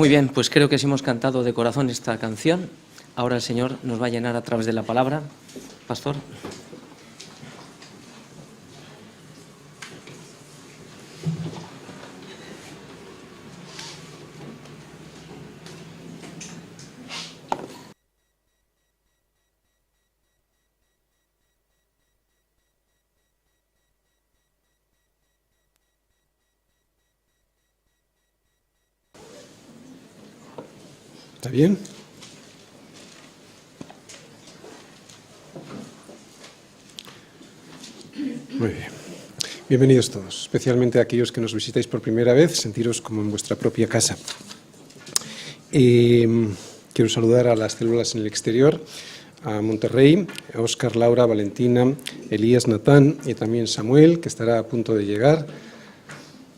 Muy bien, pues creo que sí hemos cantado de corazón esta canción. Ahora el Señor nos va a llenar a través de la palabra. Pastor. ¿Está bien? Muy bien. Bienvenidos todos, especialmente aquellos que nos visitáis por primera vez, sentiros como en vuestra propia casa. Quiero saludar a las células en el exterior, a Monterrey, a Óscar, Laura, Valentina, Elías, Natán y también Samuel, que estará a punto de llegar.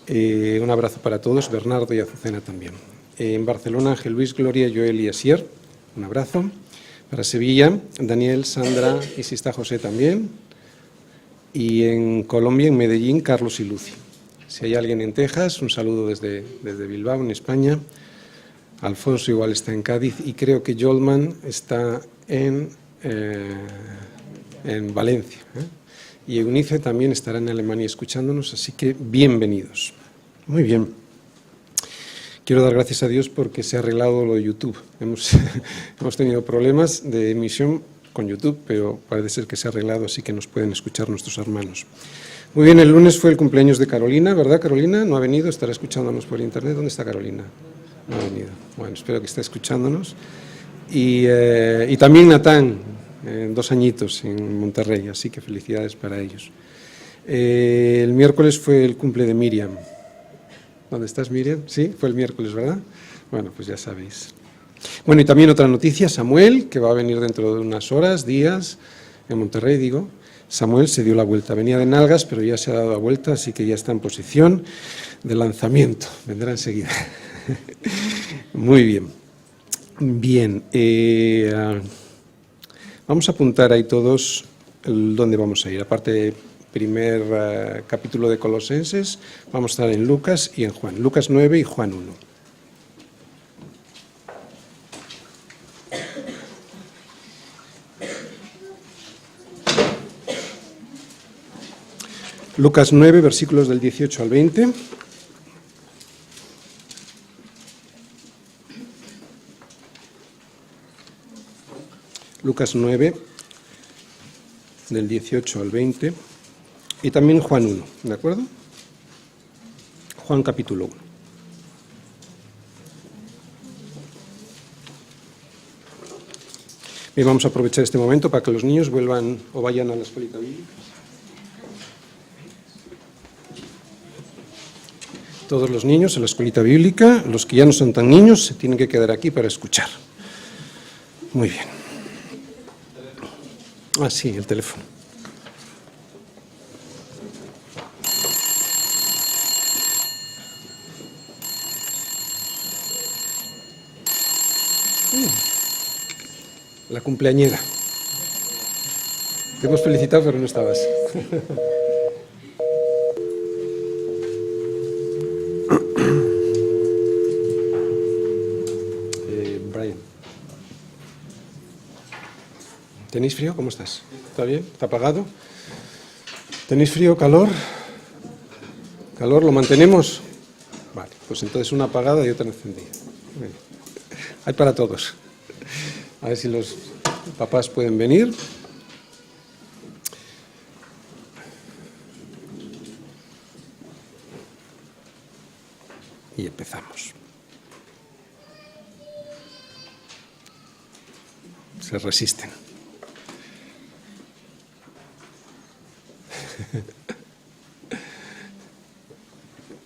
Un abrazo para todos, Bernardo y Azucena también. En Barcelona, Ángel Luis, Gloria, Joel y Asier, un abrazo. Para Sevilla, Daniel, Sandra y si está José también. Y en Colombia, en Medellín, Carlos y Lucy. Si hay alguien en Texas, un saludo desde Bilbao, en España. Alfonso igual está en Cádiz y creo que Jolman está en Valencia. Y Eunice también estará en Alemania escuchándonos, así que bienvenidos. Muy bien. Quiero dar gracias a Dios porque se ha arreglado lo de YouTube. Hemos tenido problemas de emisión con YouTube, pero parece ser que se ha arreglado, así que nos pueden escuchar nuestros hermanos. Muy bien, el lunes fue el cumpleaños de Carolina, ¿verdad, Carolina? No ha venido, estará escuchándonos por internet. ¿Dónde está Carolina? No ha venido. Bueno, espero que esté escuchándonos. Y también Natán, 2 añitos en Monterrey, así que felicidades para ellos. El miércoles fue el cumple de Miriam. ¿Dónde estás, Miriam? Sí, fue el miércoles, ¿verdad? Bueno, pues ya sabéis. Bueno, y también otra noticia, Samuel, que va a venir dentro de unas horas, días, en Monterrey, digo. Samuel se dio la vuelta, venía de nalgas, pero ya se ha dado la vuelta, así que ya está en posición de lanzamiento. Vendrá enseguida. Muy bien. Bien, vamos a apuntar ahí todos dónde vamos a ir. Aparte primer capítulo de Colosenses, vamos a estar en Lucas y en Juan. Lucas 9 y Juan 1. Lucas 9, versículos del 18 al 20. Lucas 9, del 18 al 20. Y también Juan 1, ¿de acuerdo? Juan capítulo 1. Bien, vamos a aprovechar este momento para que los niños vuelvan o vayan a la escuelita bíblica. Todos los niños a la escuelita bíblica, los que ya no son tan niños, se tienen que quedar aquí para escuchar. Muy bien. Ah, sí, el teléfono. La cumpleañera. Te hemos felicitado, pero no estabas. Brian. ¿Tenéis frío? ¿Cómo estás? ¿Está bien? ¿Está apagado? ¿Tenéis frío, calor? ¿Calor lo mantenemos? Vale, pues entonces una apagada y otra encendida. Bueno, hay para todos. A ver si los papás pueden venir. Y empezamos. Se resisten.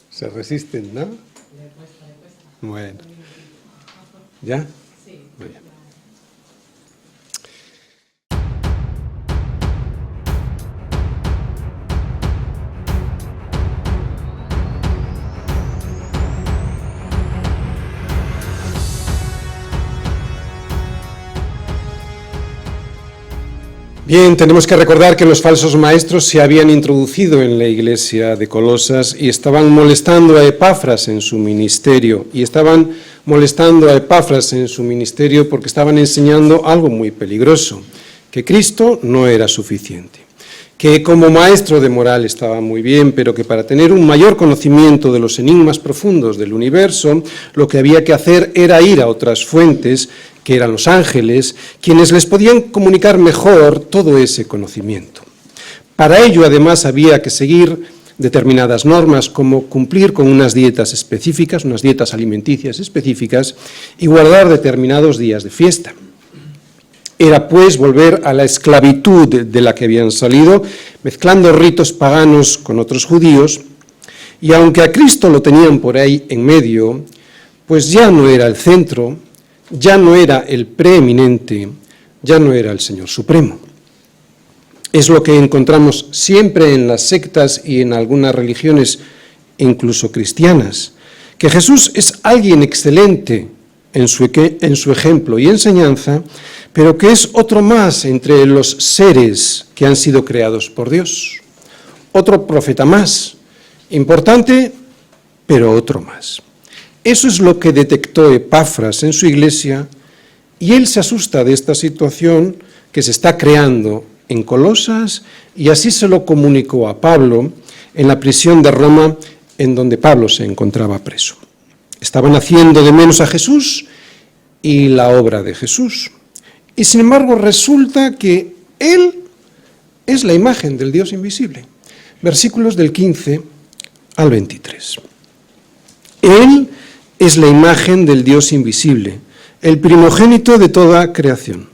Se resisten, ¿no? Bueno. ¿Ya? Sí. Muy bien. Bien, tenemos que recordar que los falsos maestros se habían introducido en la iglesia de Colosas y estaban molestando a Epafras en su ministerio y estaban molestando a Epafras en su ministerio porque estaban enseñando algo muy peligroso, que Cristo no era suficiente, que como maestro de moral estaba muy bien, pero que para tener un mayor conocimiento de los enigmas profundos del universo, lo que había que hacer era ir a otras fuentes, que eran los ángeles, quienes les podían comunicar mejor todo ese conocimiento. Para ello, además, había que seguir determinadas normas, como cumplir con unas dietas específicas, unas dietas alimenticias específicas, y guardar determinados días de fiesta. Era, pues, volver a la esclavitud de la que habían salido, mezclando ritos paganos con otros judíos, y aunque a Cristo lo tenían por ahí en medio, pues ya no era el centro, ya no era el preeminente, ya no era el Señor Supremo. Es lo que encontramos siempre en las sectas y en algunas religiones, incluso cristianas, que Jesús es alguien excelente en su ejemplo y enseñanza, pero que es otro más entre los seres que han sido creados por Dios. Otro profeta más, importante, pero otro más. Eso es lo que detectó Epafras en su iglesia, y él se asusta de esta situación que se está creando en Colosas, y así se lo comunicó a Pablo en la prisión de Roma, en donde Pablo se encontraba preso. Estaban haciendo de menos a Jesús y la obra de Jesús. Y sin embargo resulta que Él es la imagen del Dios invisible. Versículos del 15 al 23. Él es la imagen del Dios invisible, el primogénito de toda creación.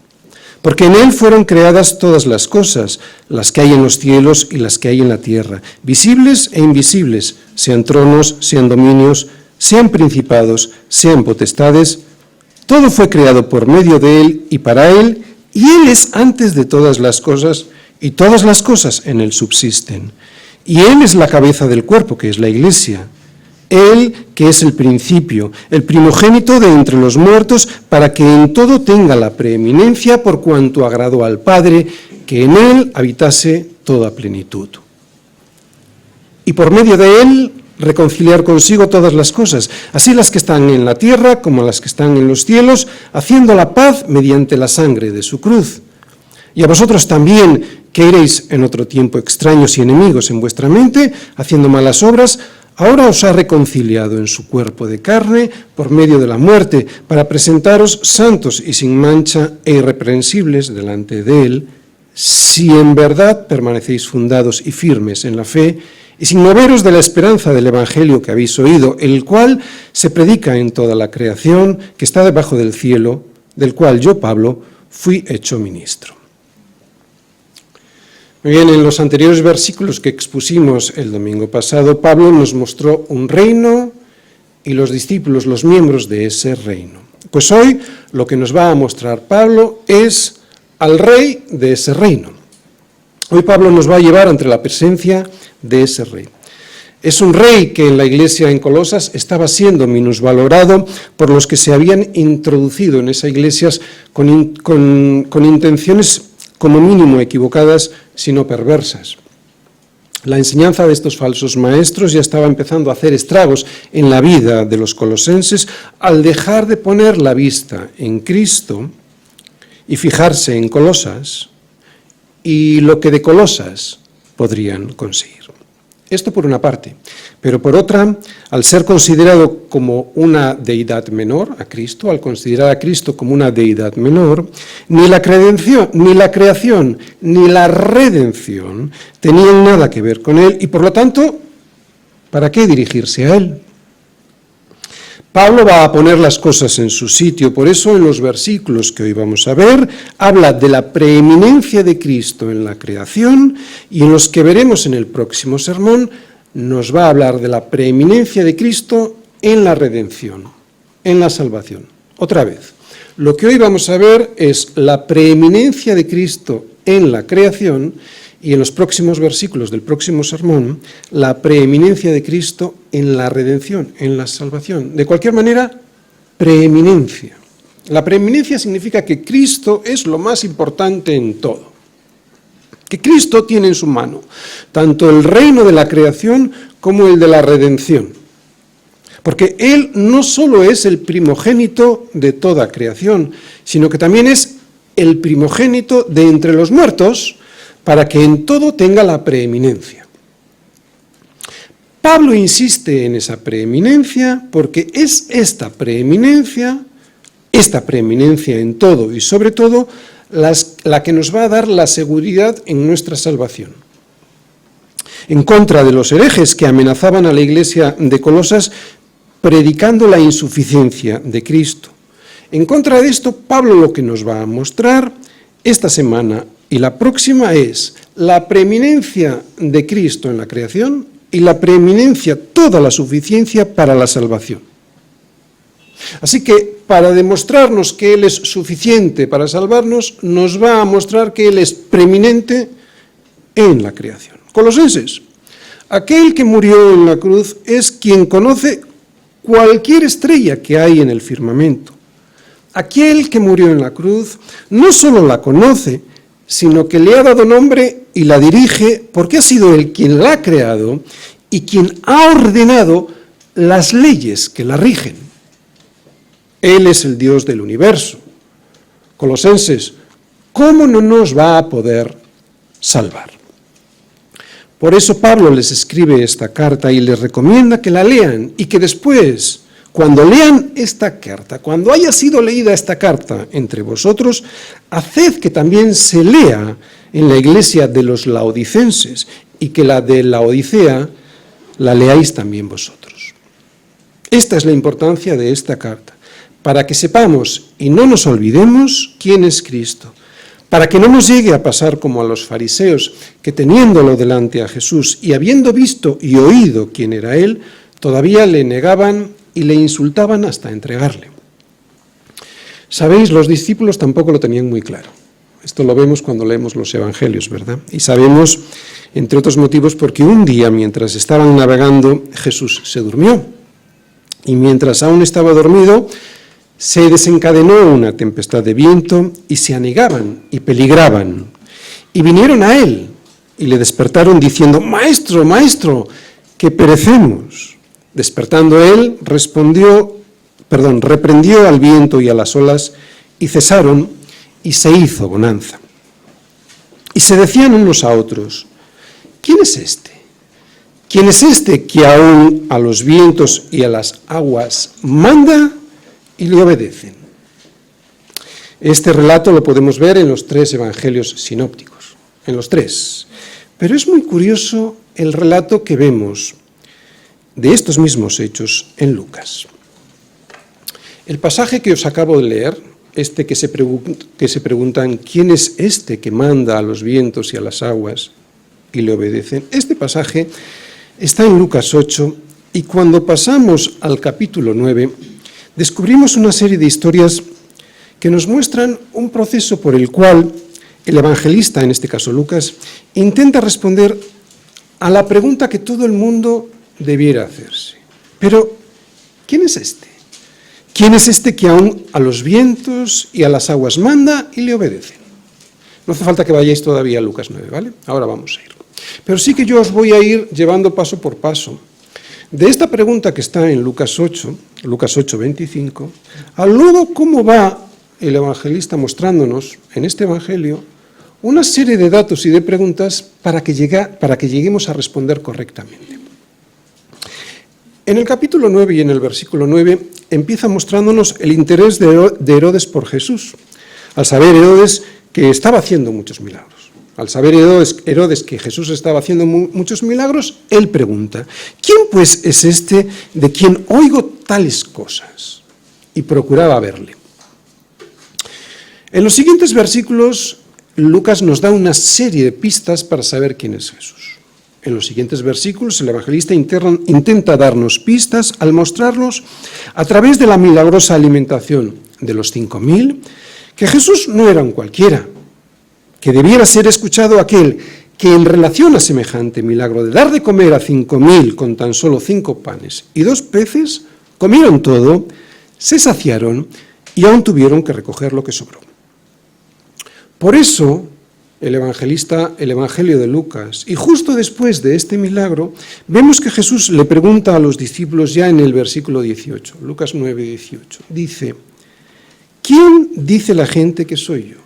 Porque en Él fueron creadas todas las cosas, las que hay en los cielos y las que hay en la tierra, visibles e invisibles, sean tronos, sean dominios, sean principados, sean potestades. Todo fue creado por medio de Él y para Él, y Él es antes de todas las cosas, y todas las cosas en Él subsisten. Y Él es la cabeza del cuerpo, que es la Iglesia. Él, que es el principio, el primogénito de entre los muertos, para que en todo tenga la preeminencia, por cuanto agradó al Padre, que en Él habitase toda plenitud. Y por medio de Él reconciliar consigo todas las cosas, así las que están en la tierra como las que están en los cielos, haciendo la paz mediante la sangre de su cruz. Y a vosotros también, que erais en otro tiempo extraños y enemigos en vuestra mente, haciendo malas obras, ahora os ha reconciliado en su cuerpo de carne por medio de la muerte, para presentaros santos y sin mancha e irreprensibles delante de Él, si en verdad permanecéis fundados y firmes en la fe, y sin moveros de la esperanza del Evangelio que habéis oído, el cual se predica en toda la creación que está debajo del cielo, del cual yo, Pablo, fui hecho ministro. Muy bien, en los anteriores versículos que expusimos el domingo pasado, Pablo nos mostró un reino y los discípulos, los miembros de ese reino. Pues hoy lo que nos va a mostrar Pablo es al rey de ese reino. Hoy Pablo nos va a llevar ante la presencia de ese rey. Es un rey que en la iglesia en Colosas estaba siendo minusvalorado por los que se habían introducido en esas iglesias con intenciones como mínimo equivocadas, sino perversas. La enseñanza de estos falsos maestros ya estaba empezando a hacer estragos en la vida de los colosenses al dejar de poner la vista en Cristo y fijarse en Colosas y lo que de Colosas podrían conseguir. Esto por una parte, pero por otra, al ser considerado como una deidad menor a Cristo, al considerar a Cristo como una deidad menor, ni la creación ni la redención tenían nada que ver con Él y por lo tanto, ¿para qué dirigirse a Él? Pablo va a poner las cosas en su sitio, por eso en los versículos que hoy vamos a ver, habla de la preeminencia de Cristo en la creación y en los que veremos en el próximo sermón nos va a hablar de la preeminencia de Cristo en la redención, en la salvación. Otra vez, lo que hoy vamos a ver es la preeminencia de Cristo en la creación y en los próximos versículos del próximo sermón, la preeminencia de Cristo en la redención, en la salvación. De cualquier manera, preeminencia. La preeminencia significa que Cristo es lo más importante en todo. Que Cristo tiene en su mano tanto el reino de la creación como el de la redención. Porque Él no solo es el primogénito de toda creación, sino que también es el primogénito de entre los muertos, para que en todo tenga la preeminencia. Pablo insiste en esa preeminencia porque es esta preeminencia en todo y sobre todo, la que nos va a dar la seguridad en nuestra salvación. En contra de los herejes que amenazaban a la iglesia de Colosas predicando la insuficiencia de Cristo. En contra de esto, Pablo lo que nos va a mostrar esta semana y la próxima es la preeminencia de Cristo en la creación y la preeminencia, toda la suficiencia para la salvación. Así que, para demostrarnos que Él es suficiente para salvarnos, nos va a mostrar que Él es preeminente en la creación. Colosenses, aquel que murió en la cruz es quien conoce cualquier estrella que hay en el firmamento. Aquel que murió en la cruz no solo la conoce, sino que le ha dado nombre y la dirige porque ha sido Él quien la ha creado y quien ha ordenado las leyes que la rigen. Él es el Dios del universo. Colosenses, ¿cómo no nos va a poder salvar? Por eso Pablo les escribe esta carta y les recomienda que la lean y que después, cuando lean esta carta, cuando haya sido leída esta carta entre vosotros, haced que también se lea en la iglesia de los laodicenses y que la de Laodicea la leáis también vosotros. Esta es la importancia de esta carta, para que sepamos y no nos olvidemos quién es Cristo, para que no nos llegue a pasar como a los fariseos, que teniéndolo delante a Jesús y habiendo visto y oído quién era Él, todavía le negaban y le insultaban hasta entregarle. Sabéis, los discípulos tampoco lo tenían muy claro. Esto lo vemos cuando leemos los evangelios, ¿verdad? Y sabemos, entre otros motivos, porque un día, mientras estaban navegando, Jesús se durmió. Y mientras aún estaba dormido, se desencadenó una tempestad de viento y se anegaban y peligraban. Y vinieron a Él y le despertaron diciendo, Maestro, Maestro, que perecemos. Despertando Él, reprendió al viento y a las olas y cesaron y se hizo bonanza. Y se decían unos a otros, ¿quién es este? ¿Quién es este que aún a los vientos y a las aguas manda y le obedecen? Este relato lo podemos ver en los 3 evangelios sinópticos, en los 3. Pero es muy curioso el relato que vemos de estos mismos hechos en Lucas. El pasaje que os acabo de leer, que se preguntan, ¿quién es este que manda a los vientos y a las aguas y le obedecen? Este pasaje está en Lucas 8 y cuando pasamos al capítulo 9, descubrimos una serie de historias que nos muestran un proceso por el cual el evangelista, en este caso Lucas, intenta responder a la pregunta que todo el mundo debiera hacerse. Pero, ¿quién es este? ¿Quién es este que aún a los vientos y a las aguas manda y le obedecen? No hace falta que vayáis todavía a Lucas 9, ¿vale? Ahora vamos a ir. Pero sí que yo os voy a ir llevando paso por paso de esta pregunta que está en Lucas 8, 25, a luego cómo va el evangelista mostrándonos en este evangelio una serie de datos y de preguntas para que lleguemos a responder correctamente. En el capítulo 9 y en el versículo 9 empieza mostrándonos el interés de Herodes por Jesús, al saber Herodes que estaba haciendo muchos milagros. Al saber Herodes que Jesús estaba haciendo muchos milagros, él pregunta, ¿quién pues es este de quien oigo tales cosas? Y procuraba verle. En los siguientes versículos, Lucas nos da una serie de pistas para saber quién es Jesús. En los siguientes versículos, el evangelista intenta darnos pistas al mostrarnos, a través de la milagrosa alimentación de los 5.000, que Jesús no era un cualquiera, que debiera ser escuchado aquel que en relación a semejante milagro de dar de comer a 5.000 con tan solo 5 panes y 2 peces, comieron todo, se saciaron y aún tuvieron que recoger lo que sobró. Por eso, el Evangelio de Lucas. Y justo después de este milagro, vemos que Jesús le pregunta a los discípulos ya en el versículo 18, Lucas 9, 18. Dice, ¿quién dice la gente que soy yo?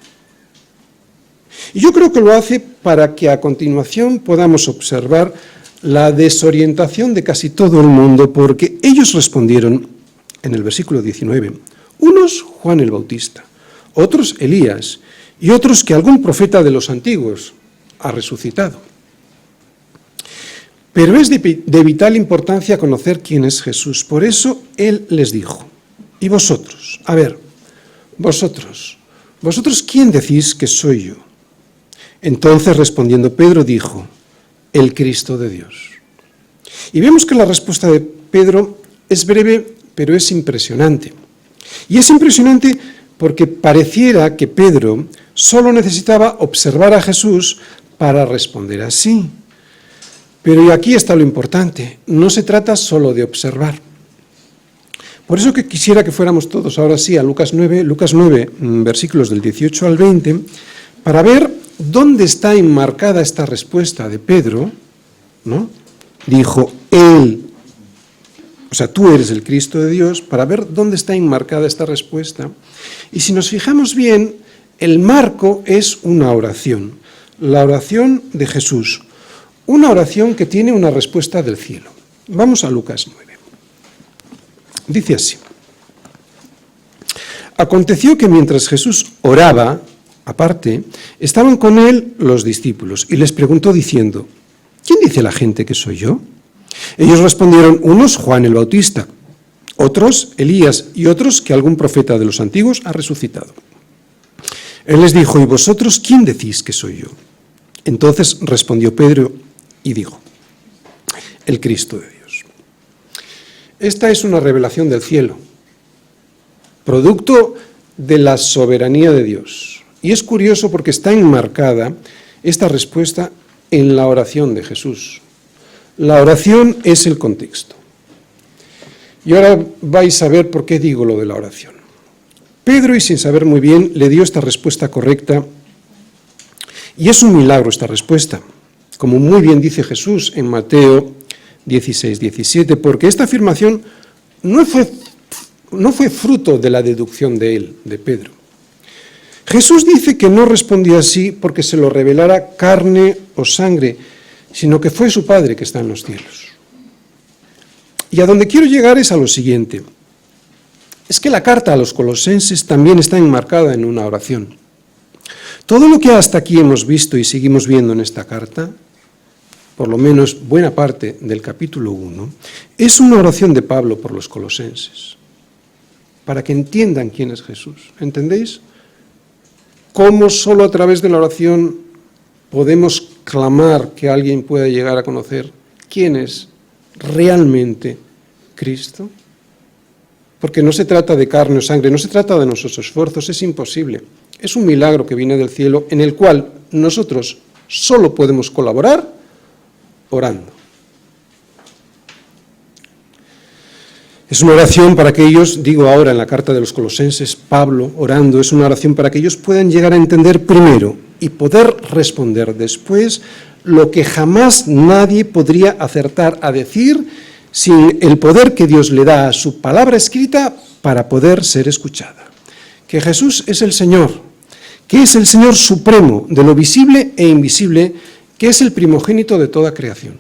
Y yo creo que lo hace para que a continuación podamos observar la desorientación de casi todo el mundo, porque ellos respondieron en el versículo 19, unos Juan el Bautista, otros Elías, y otros que algún profeta de los antiguos ha resucitado. Pero es de vital importancia conocer quién es Jesús. Por eso Él les dijo, ¿y vosotros? A ver, vosotros ¿quién decís que soy yo? Entonces respondiendo Pedro dijo, el Cristo de Dios. Y vemos que la respuesta de Pedro es breve, pero es impresionante. Y es impresionante porque pareciera que Pedro solo necesitaba observar a Jesús para responder así. Pero aquí está lo importante, no se trata solo de observar. Por eso que quisiera que fuéramos todos ahora sí a Lucas 9, versículos del 18 al 20, para ver dónde está enmarcada esta respuesta de Pedro, ¿no? Dijo, él, o sea, tú eres el Cristo de Dios, para ver dónde está enmarcada esta respuesta. Y si nos fijamos bien, el marco es una oración, la oración de Jesús, una oración que tiene una respuesta del cielo. Vamos a Lucas 9. Dice así, aconteció que mientras Jesús oraba, aparte, estaban con él los discípulos y les preguntó diciendo, ¿quién dice la gente que soy yo? Ellos respondieron, unos Juan el Bautista, otros Elías y otros que algún profeta de los antiguos ha resucitado. Él les dijo, ¿y vosotros quién decís que soy yo? Entonces respondió Pedro y dijo, el Cristo de Dios. Esta es una revelación del cielo, producto de la soberanía de Dios. Y es curioso porque está enmarcada esta respuesta en la oración de Jesús. La oración es el contexto. Y ahora vais a ver por qué digo lo de la oración. Pedro, y sin saber muy bien, le dio esta respuesta correcta. Y es un milagro esta respuesta, como muy bien dice Jesús en Mateo 16, 17, porque esta afirmación no fue fruto de la deducción de él, de Pedro. Jesús dice que no respondió así porque se lo revelara carne o sangre, sino que fue su Padre que está en los cielos. Y a donde quiero llegar es a lo siguiente. Es que la carta a los colosenses también está enmarcada en una oración. Todo lo que hasta aquí hemos visto y seguimos viendo en esta carta, por lo menos buena parte del capítulo 1, es una oración de Pablo por los colosenses, para que entiendan quién es Jesús. ¿Entendéis? Cómo solo a través de la oración podemos clamar que alguien pueda llegar a conocer quién es realmente Cristo. Porque no se trata de carne o sangre, no se trata de nuestros esfuerzos, es imposible. Es un milagro que viene del cielo en el cual nosotros solo podemos colaborar orando. Es una oración para que ellos, digo ahora en la carta de los colosenses, Pablo orando, es una oración para que ellos puedan llegar a entender primero y poder responder después lo que jamás nadie podría acertar a decir sin el poder que Dios le da a su palabra escrita para poder ser escuchada. Que Jesús es el Señor, que es el Señor supremo de lo visible e invisible, que es el primogénito de toda creación.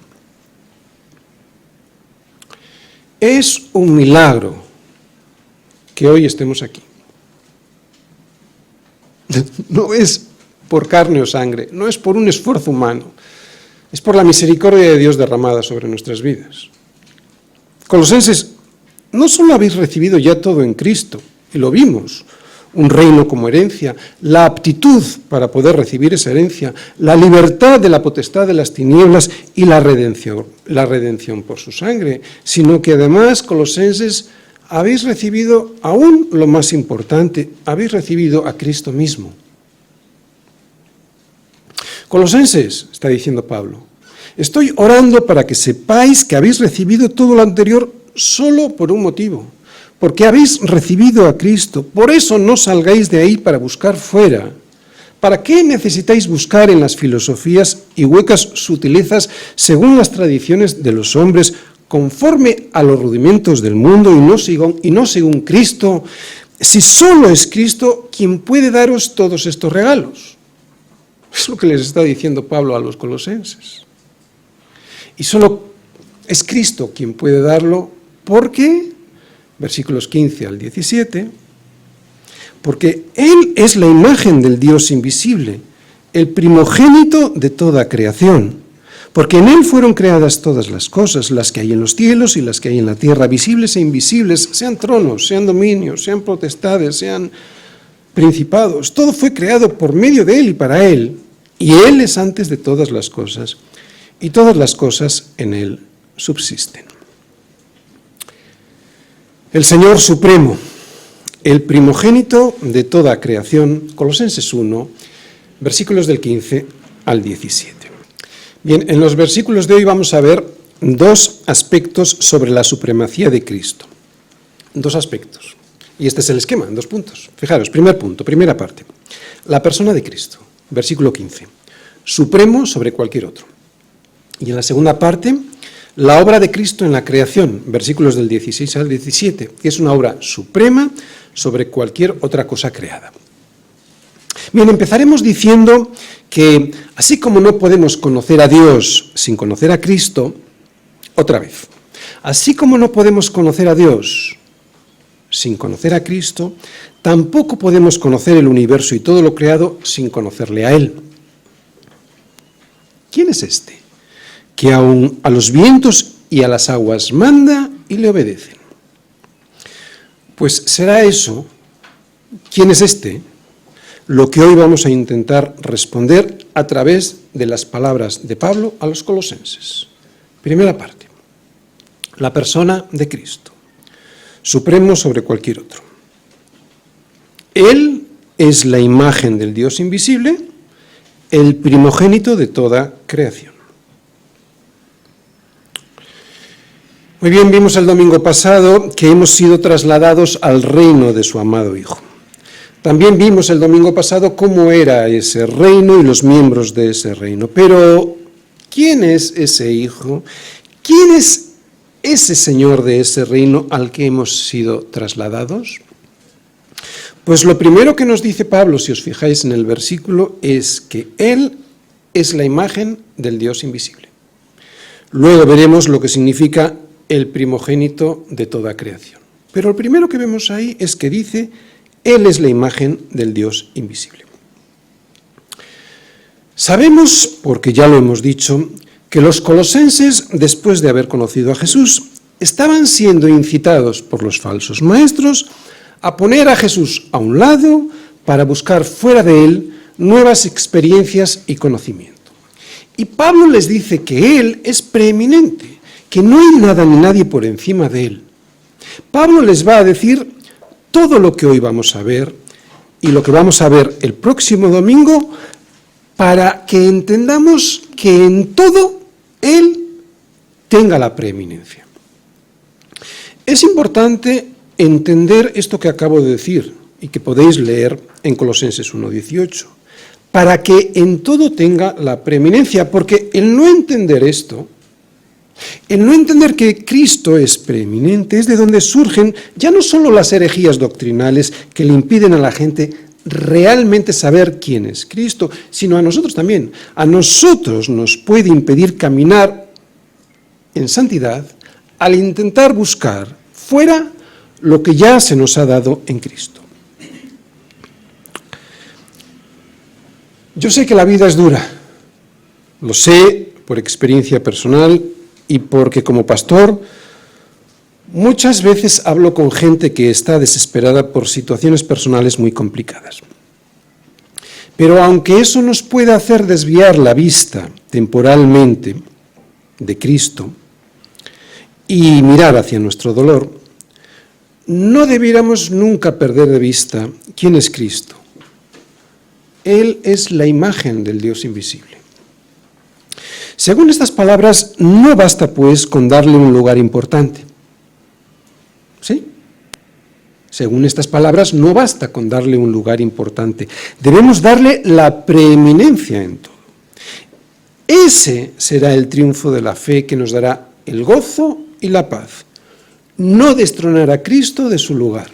Es un milagro que hoy estemos aquí. No es por carne o sangre, no es por un esfuerzo humano, es por la misericordia de Dios derramada sobre nuestras vidas. Colosenses, no solo habéis recibido ya todo en Cristo, y lo vimos, un reino como herencia, la aptitud para poder recibir esa herencia, la libertad de la potestad de las tinieblas y la redención por su sangre, sino que además, colosenses, habéis recibido aún lo más importante, habéis recibido a Cristo mismo. Colosenses, está diciendo Pablo, estoy orando para que sepáis que habéis recibido todo lo anterior solo por un motivo, porque habéis recibido a Cristo. Por eso no salgáis de ahí para buscar fuera, ¿Para qué necesitáis buscar en las filosofías y huecas sutilezas según las tradiciones de los hombres, conforme a los rudimentos del mundo y no según Cristo, si solo es Cristo quien puede daros todos estos regalos? Es lo que les está diciendo Pablo a los colosenses. Y solo es Cristo quien puede darlo, porque, versículos 15 al 17, porque Él es la imagen del Dios invisible, el primogénito de toda creación, porque en Él fueron creadas todas las cosas, las que hay en los cielos y las que hay en la tierra, visibles e invisibles, sean tronos, sean dominios, sean potestades, sean principados. Todo fue creado por medio de Él y para Él, y Él es antes de todas las cosas, y todas las cosas en Él subsisten. El Señor Supremo, el primogénito de toda creación, Colosenses 1, versículos del 15 al 17. Bien, en los versículos de hoy vamos a ver dos aspectos sobre la supremacía de Cristo. Dos aspectos. Y este es el esquema, en 2 puntos. Fijaros, primer punto, primera parte. La persona de Cristo, versículo 15. Supremo sobre cualquier otro. Y en la segunda parte, la obra de Cristo en la creación, versículos del 16 al 17, que es una obra suprema sobre cualquier otra cosa creada. Bien, empezaremos diciendo que así como no podemos conocer a Dios sin conocer a Cristo, otra vez, así como no podemos conocer a Dios sin conocer a Cristo, tampoco podemos conocer el universo y todo lo creado sin conocerle a Él. ¿Quién es este? Que aun a los vientos y a las aguas manda y le obedecen. Pues será eso, ¿quién es este?, lo que hoy vamos a intentar responder a través de las palabras de Pablo a los colosenses. Primera parte, la persona de Cristo, supremo sobre cualquier otro. Él es la imagen del Dios invisible, el primogénito de toda creación. Muy bien, vimos el domingo pasado que hemos sido trasladados al reino de su amado Hijo. También vimos el domingo pasado cómo era ese reino y los miembros de ese reino. Pero, ¿quién es ese Hijo? ¿Quién es ese Señor de ese reino al que hemos sido trasladados? Pues lo primero que nos dice Pablo, si os fijáis en el versículo, es que Él es la imagen del Dios invisible. Luego veremos lo que significa el primogénito de toda creación. Pero lo primero que vemos ahí es que dice: Él es la imagen del Dios invisible. Sabemos, porque ya lo hemos dicho, que los colosenses, después de haber conocido a Jesús, estaban siendo incitados por los falsos maestros a poner a Jesús a un lado para buscar fuera de Él nuevas experiencias y conocimiento. Y Pablo les dice que Él es preeminente, que no hay nada ni nadie por encima de Él. Pablo les va a decir todo lo que hoy vamos a ver y lo que vamos a ver el próximo domingo, para que entendamos que en todo Él tenga la preeminencia. Es importante entender esto que acabo de decir y que podéis leer en Colosenses 1:18, para que en todo tenga la preeminencia, porque el no entender esto, el no entender que Cristo es preeminente, es de donde surgen ya no solo las herejías doctrinales que le impiden a la gente realmente saber quién es Cristo, sino a nosotros también. A nosotros nos puede impedir caminar en santidad al intentar buscar fuera lo que ya se nos ha dado en Cristo. Yo sé que la vida es dura, lo sé por experiencia personal, y porque como pastor muchas veces hablo con gente que está desesperada por situaciones personales muy complicadas. Pero aunque eso nos pueda hacer desviar la vista temporalmente de Cristo y mirar hacia nuestro dolor, no debiéramos nunca perder de vista quién es Cristo. Él es la imagen del Dios invisible. Según estas palabras, no basta pues con darle un lugar importante. ¿Sí? Según estas palabras, no basta con darle un lugar importante, debemos darle la preeminencia en todo. Ese será el triunfo de la fe que nos dará el gozo y la paz. No destronar a Cristo de su lugar.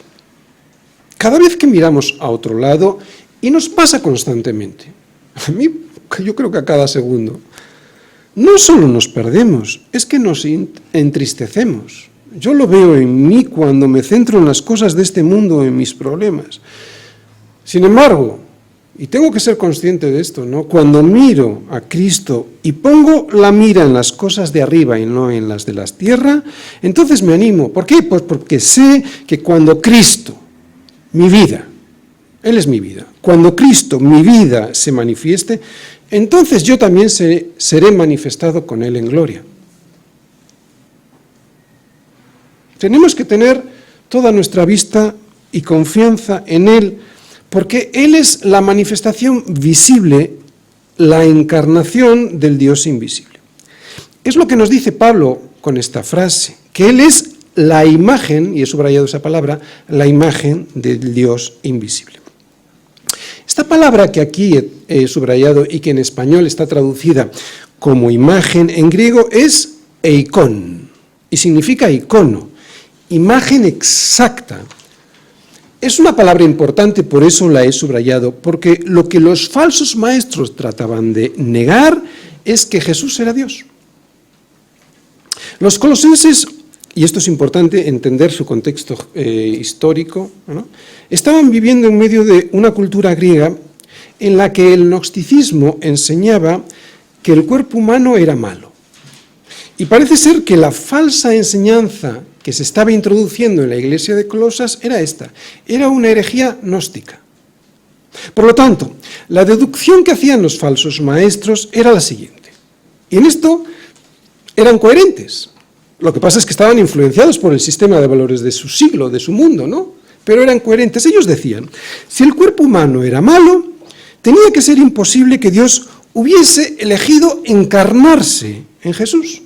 Cada vez que miramos a otro lado, y nos pasa constantemente, a mí yo creo que a cada segundo, no solo nos perdemos, es que nos entristecemos. Yo lo veo en mí cuando me centro en las cosas de este mundo, en mis problemas. Sin embargo, y tengo que ser consciente de esto, ¿no? Cuando miro a Cristo y pongo la mira en las cosas de arriba y no en las de la tierra, entonces me animo. ¿Por qué? Pues porque sé que cuando Cristo, mi vida, Él es mi vida, cuando Cristo, mi vida, se manifieste, entonces yo también seré manifestado con Él en gloria. Tenemos que tener toda nuestra vista y confianza en Él, porque Él es la manifestación visible, la encarnación del Dios invisible. Es lo que nos dice Pablo con esta frase, que Él es la imagen, y he subrayado esa palabra, la imagen del Dios invisible. Esta palabra que aquí he subrayado y que en español está traducida como imagen, en griego es eikon, y significa icono, imagen exacta. Es una palabra importante, por eso la he subrayado, porque lo que los falsos maestros trataban de negar es que Jesús era Dios. Los colosenses, y esto es importante entender su contexto histórico, ¿no? Estaban viviendo en medio de una cultura griega en la que el gnosticismo enseñaba que el cuerpo humano era malo. Y parece ser que la falsa enseñanza que se estaba introduciendo en la iglesia de Colosas era esta, era una herejía gnóstica. Por lo tanto, la deducción que hacían los falsos maestros era la siguiente, y en esto eran coherentes. Lo que pasa es que estaban influenciados por el sistema de valores de su siglo, de su mundo, ¿no? Pero eran coherentes. Ellos decían, si el cuerpo humano era malo, tenía que ser imposible que Dios hubiese elegido encarnarse en Jesús.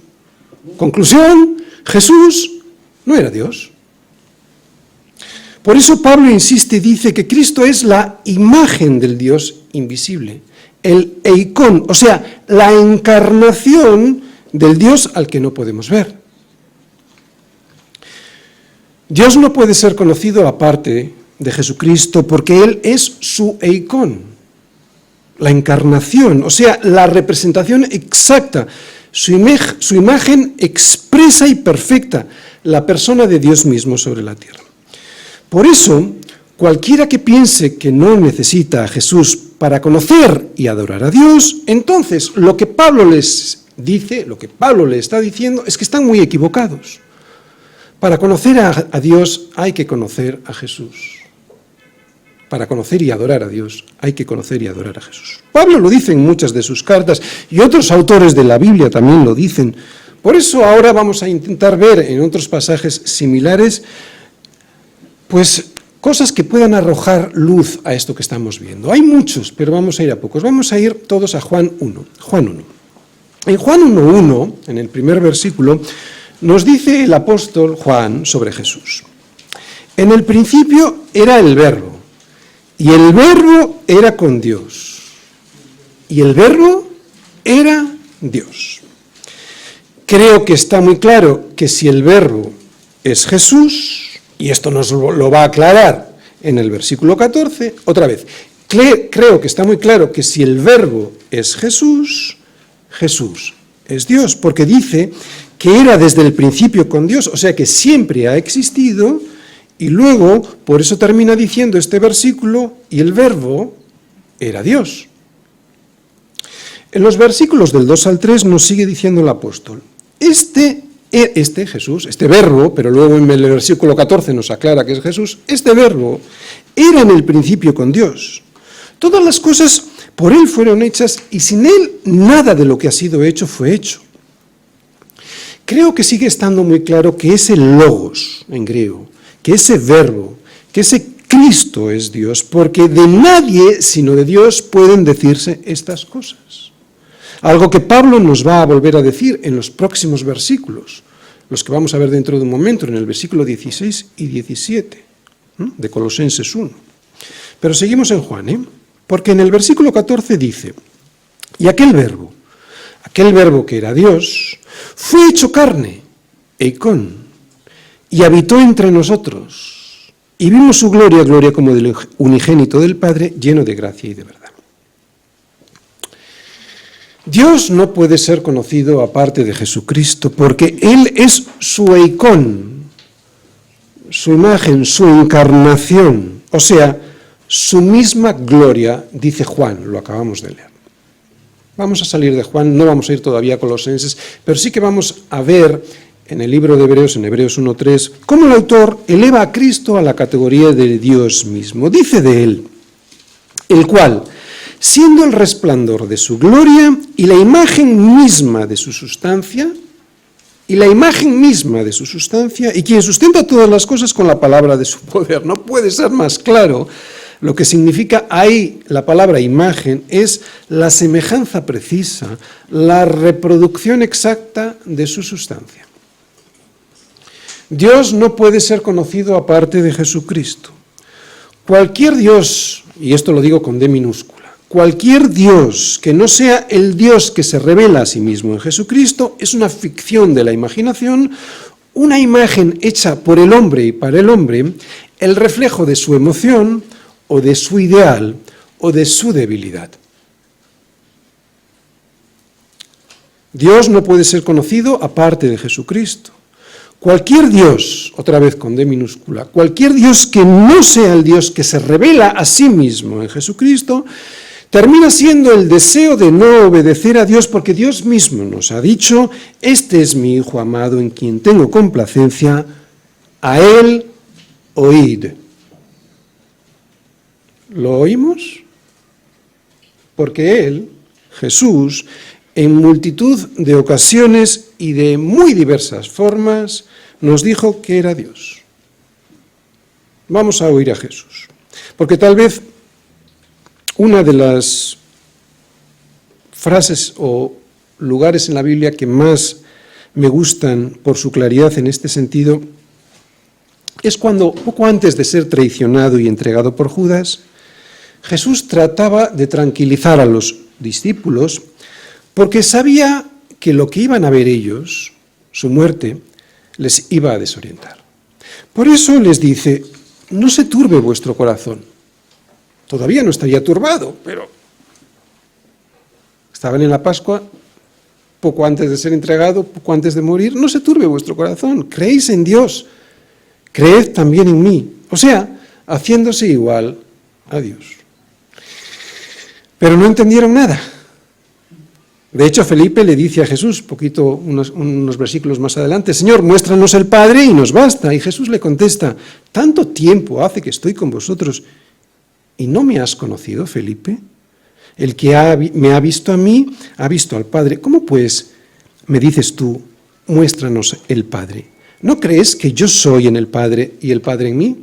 Conclusión, Jesús no era Dios. Por eso Pablo insiste y dice que Cristo es la imagen del Dios invisible, el eikon, o sea, la encarnación del Dios al que no podemos ver. Dios no puede ser conocido aparte de Jesucristo porque Él es su eikon, la encarnación, o sea, la representación exacta, su imagen expresa y perfecta, la persona de Dios mismo sobre la tierra. Por eso, cualquiera que piense que no necesita a Jesús para conocer y adorar a Dios, entonces lo que Pablo les dice, lo que Pablo le está diciendo es que están muy equivocados. Para conocer a Dios hay que conocer a Jesús. Para conocer y adorar a Dios hay que conocer y adorar a Jesús. Pablo lo dice en muchas de sus cartas y otros autores de la Biblia también lo dicen. Por eso ahora vamos a intentar ver en otros pasajes similares, pues cosas que puedan arrojar luz a esto que estamos viendo. Hay muchos, pero vamos a ir a pocos. Vamos a ir todos a Juan 1. Juan 1. En Juan 1:1, en el primer versículo, nos dice el apóstol Juan sobre Jesús. En el principio era el Verbo, y el Verbo era con Dios, y el Verbo era Dios. Creo que está muy claro que si el Verbo es Jesús, y esto nos lo va a aclarar en el versículo 14, otra vez, creo que está muy claro que si el Verbo es Jesús, Jesús es Dios, porque dice que era desde el principio con Dios, o sea que siempre ha existido, y luego, por eso termina diciendo este versículo, y el Verbo era Dios. En los versículos del 2 al 3 nos sigue diciendo el apóstol, este Jesús, este Verbo, pero luego en el versículo 14 nos aclara que es Jesús, este Verbo era en el principio con Dios. Todas las cosas por Él fueron hechas y sin Él nada de lo que ha sido hecho fue hecho. Creo que sigue estando muy claro que ese logos, en griego, que ese verbo, que ese Cristo es Dios, porque de nadie sino de Dios pueden decirse estas cosas. Algo que Pablo nos va a volver a decir en los próximos versículos, los que vamos a ver dentro de un momento, en el versículo 16 y 17. de Colosenses 1. Pero seguimos en Juan, porque en el versículo 14 dice, y aquel verbo que era Dios, fue hecho carne, eikon, y habitó entre nosotros, y vimos su gloria, gloria como del unigénito del Padre, lleno de gracia y de verdad. Dios no puede ser conocido aparte de Jesucristo, porque Él es su eikon, su imagen, su encarnación, o sea, su misma gloria, dice Juan, lo acabamos de leer. Vamos a salir de Juan, no vamos a ir todavía a Colosenses, pero sí que vamos a ver en el libro de Hebreos, en Hebreos 1:3, cómo el autor eleva a Cristo a la categoría de Dios mismo. Dice de Él, el cual, siendo el resplandor de su gloria y la imagen misma de su sustancia, y quien sustenta todas las cosas con la palabra de su poder. No puede ser más claro. Lo que significa ahí la palabra imagen es la semejanza precisa, la reproducción exacta de su sustancia. Dios no puede ser conocido aparte de Jesucristo. Cualquier Dios, y esto lo digo con D minúscula, cualquier Dios que no sea el Dios que se revela a sí mismo en Jesucristo es una ficción de la imaginación, una imagen hecha por el hombre y para el hombre, el reflejo de su emoción o de su ideal o de su debilidad. Dios no puede ser conocido aparte de Jesucristo. Cualquier Dios, otra vez con D minúscula, cualquier Dios que no sea el Dios que se revela a sí mismo en Jesucristo, termina siendo el deseo de no obedecer a Dios, porque Dios mismo nos ha dicho, este es mi Hijo amado en quien tengo complacencia, a Él oíd. ¿Lo oímos? Porque Él, Jesús, en multitud de ocasiones y de muy diversas formas, nos dijo que era Dios. Vamos a oír a Jesús, porque tal vez una de las frases o lugares en la Biblia que más me gustan por su claridad en este sentido es cuando, poco antes de ser traicionado y entregado por Judas, Jesús trataba de tranquilizar a los discípulos porque sabía que lo que iban a ver ellos, su muerte, les iba a desorientar. Por eso les dice, no se turbe vuestro corazón. Todavía no estaría turbado, pero estaban en la Pascua, poco antes de ser entregado, poco antes de morir. No se turbe vuestro corazón, creéis en Dios, creed también en mí. O sea, haciéndose igual a Dios. Pero no entendieron nada. De hecho, Felipe le dice a Jesús, unos versículos más adelante, Señor, muéstranos el Padre y nos basta. Y Jesús le contesta, ¿tanto tiempo hace que estoy con vosotros y no me has conocido, Felipe? El que me ha visto a mí, ha visto al Padre. ¿Cómo pues me dices tú, muéstranos el Padre? ¿No crees que yo soy en el Padre y el Padre en mí?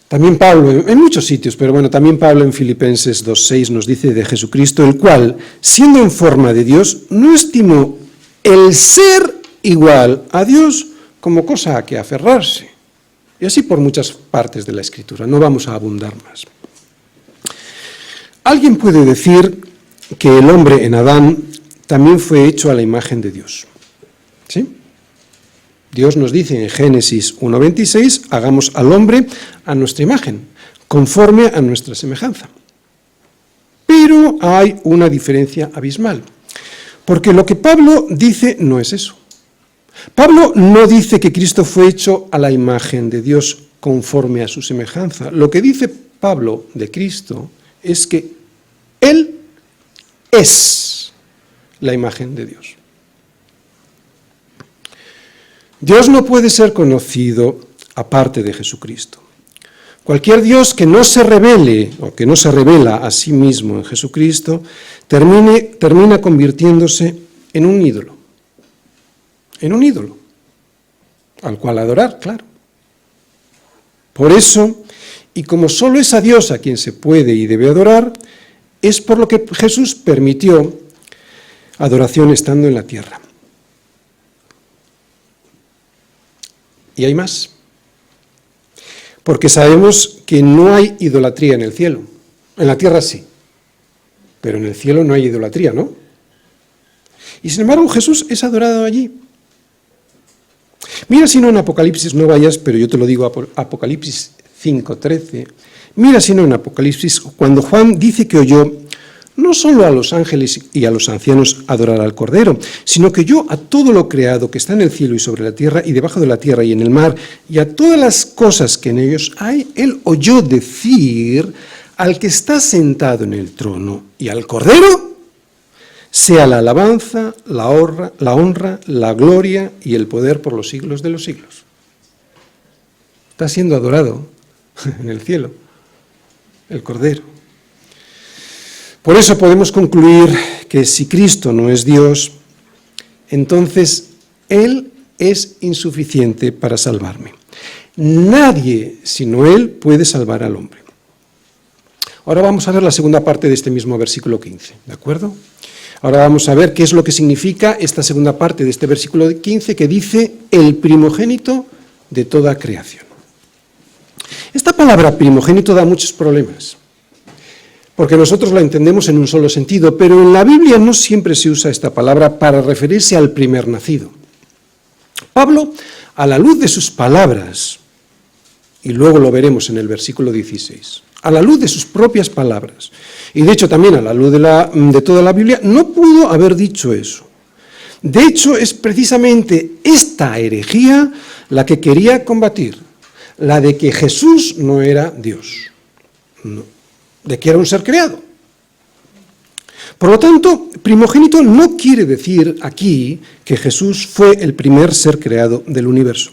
También Pablo, en muchos sitios, pero bueno, también Pablo en Filipenses 2:6 nos dice de Jesucristo, el cual, siendo en forma de Dios, no estimó el ser igual a Dios como cosa a que aferrarse. Y así por muchas partes de la Escritura, no vamos a abundar más. Alguien puede decir que el hombre en Adán también fue hecho a la imagen de Dios. ¿Sí? Dios nos dice en Génesis 1:26, hagamos al hombre a nuestra imagen, conforme a nuestra semejanza. Pero hay una diferencia abismal, porque lo que Pablo dice no es eso. Pablo no dice que Cristo fue hecho a la imagen de Dios conforme a su semejanza. Lo que dice Pablo de Cristo es que Él es la imagen de Dios. Dios no puede ser conocido aparte de Jesucristo. Cualquier Dios que no se revele o que no se revela a sí mismo en Jesucristo termina convirtiéndose en un ídolo. En un ídolo, al cual adorar, claro. Por eso, y como solo es a Dios a quien se puede y debe adorar, es por lo que Jesús permitió adoración estando en la tierra. Y hay más. porque sabemos que no hay idolatría en el cielo. En la tierra sí, pero en el cielo no hay idolatría, ¿no? Y sin embargo Jesús es adorado allí. Mira si no en Apocalipsis, no vayas, pero yo te lo digo, Apocalipsis 5:13. Mira si no en Apocalipsis, cuando Juan dice que oyó no solo a los ángeles y a los ancianos adorar al Cordero, sino que oyó a todo lo creado que está en el cielo y sobre la tierra y debajo de la tierra y en el mar, y a todas las cosas que en ellos hay, él oyó decir al que está sentado en el trono y al Cordero, sea la alabanza, la honra, la gloria y el poder por los siglos de los siglos. Está siendo adorado en el cielo, el Cordero. Por eso podemos concluir que si Cristo no es Dios, entonces Él es insuficiente para salvarme. Nadie, sino Él, puede salvar al hombre. Ahora vamos a ver la segunda parte de este mismo versículo 15, ¿de acuerdo? Ahora vamos a ver qué es lo que significa esta segunda parte de este versículo 15 que dice el primogénito de toda creación. Esta palabra primogénito da muchos problemas, porque nosotros la entendemos en un solo sentido, pero en la Biblia no siempre se usa esta palabra para referirse al primer nacido. Pablo, a la luz de sus palabras, y luego lo veremos en el versículo 16, a la luz de sus propias palabras, y de hecho también a la luz de toda la Biblia, no pudo haber dicho eso. De hecho, es precisamente esta herejía la que quería combatir, la de que Jesús no era Dios, no, de que era un ser creado. Por lo tanto, primogénito no quiere decir aquí que Jesús fue el primer ser creado del universo.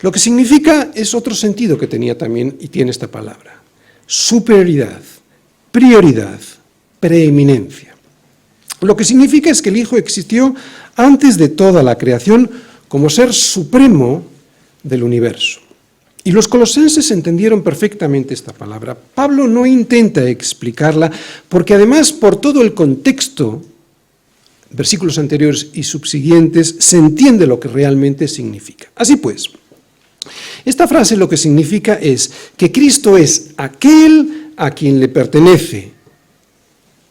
Lo que significa es otro sentido que tenía también y tiene esta palabra: superioridad, prioridad, preeminencia. Lo que significa es que el Hijo existió antes de toda la creación como ser supremo del universo. Y los colosenses entendieron perfectamente esta palabra. Pablo no intenta explicarla porque además por todo el contexto, versículos anteriores y subsiguientes, se entiende lo que realmente significa. Así pues, esta frase lo que significa es que Cristo es aquel a quien le pertenece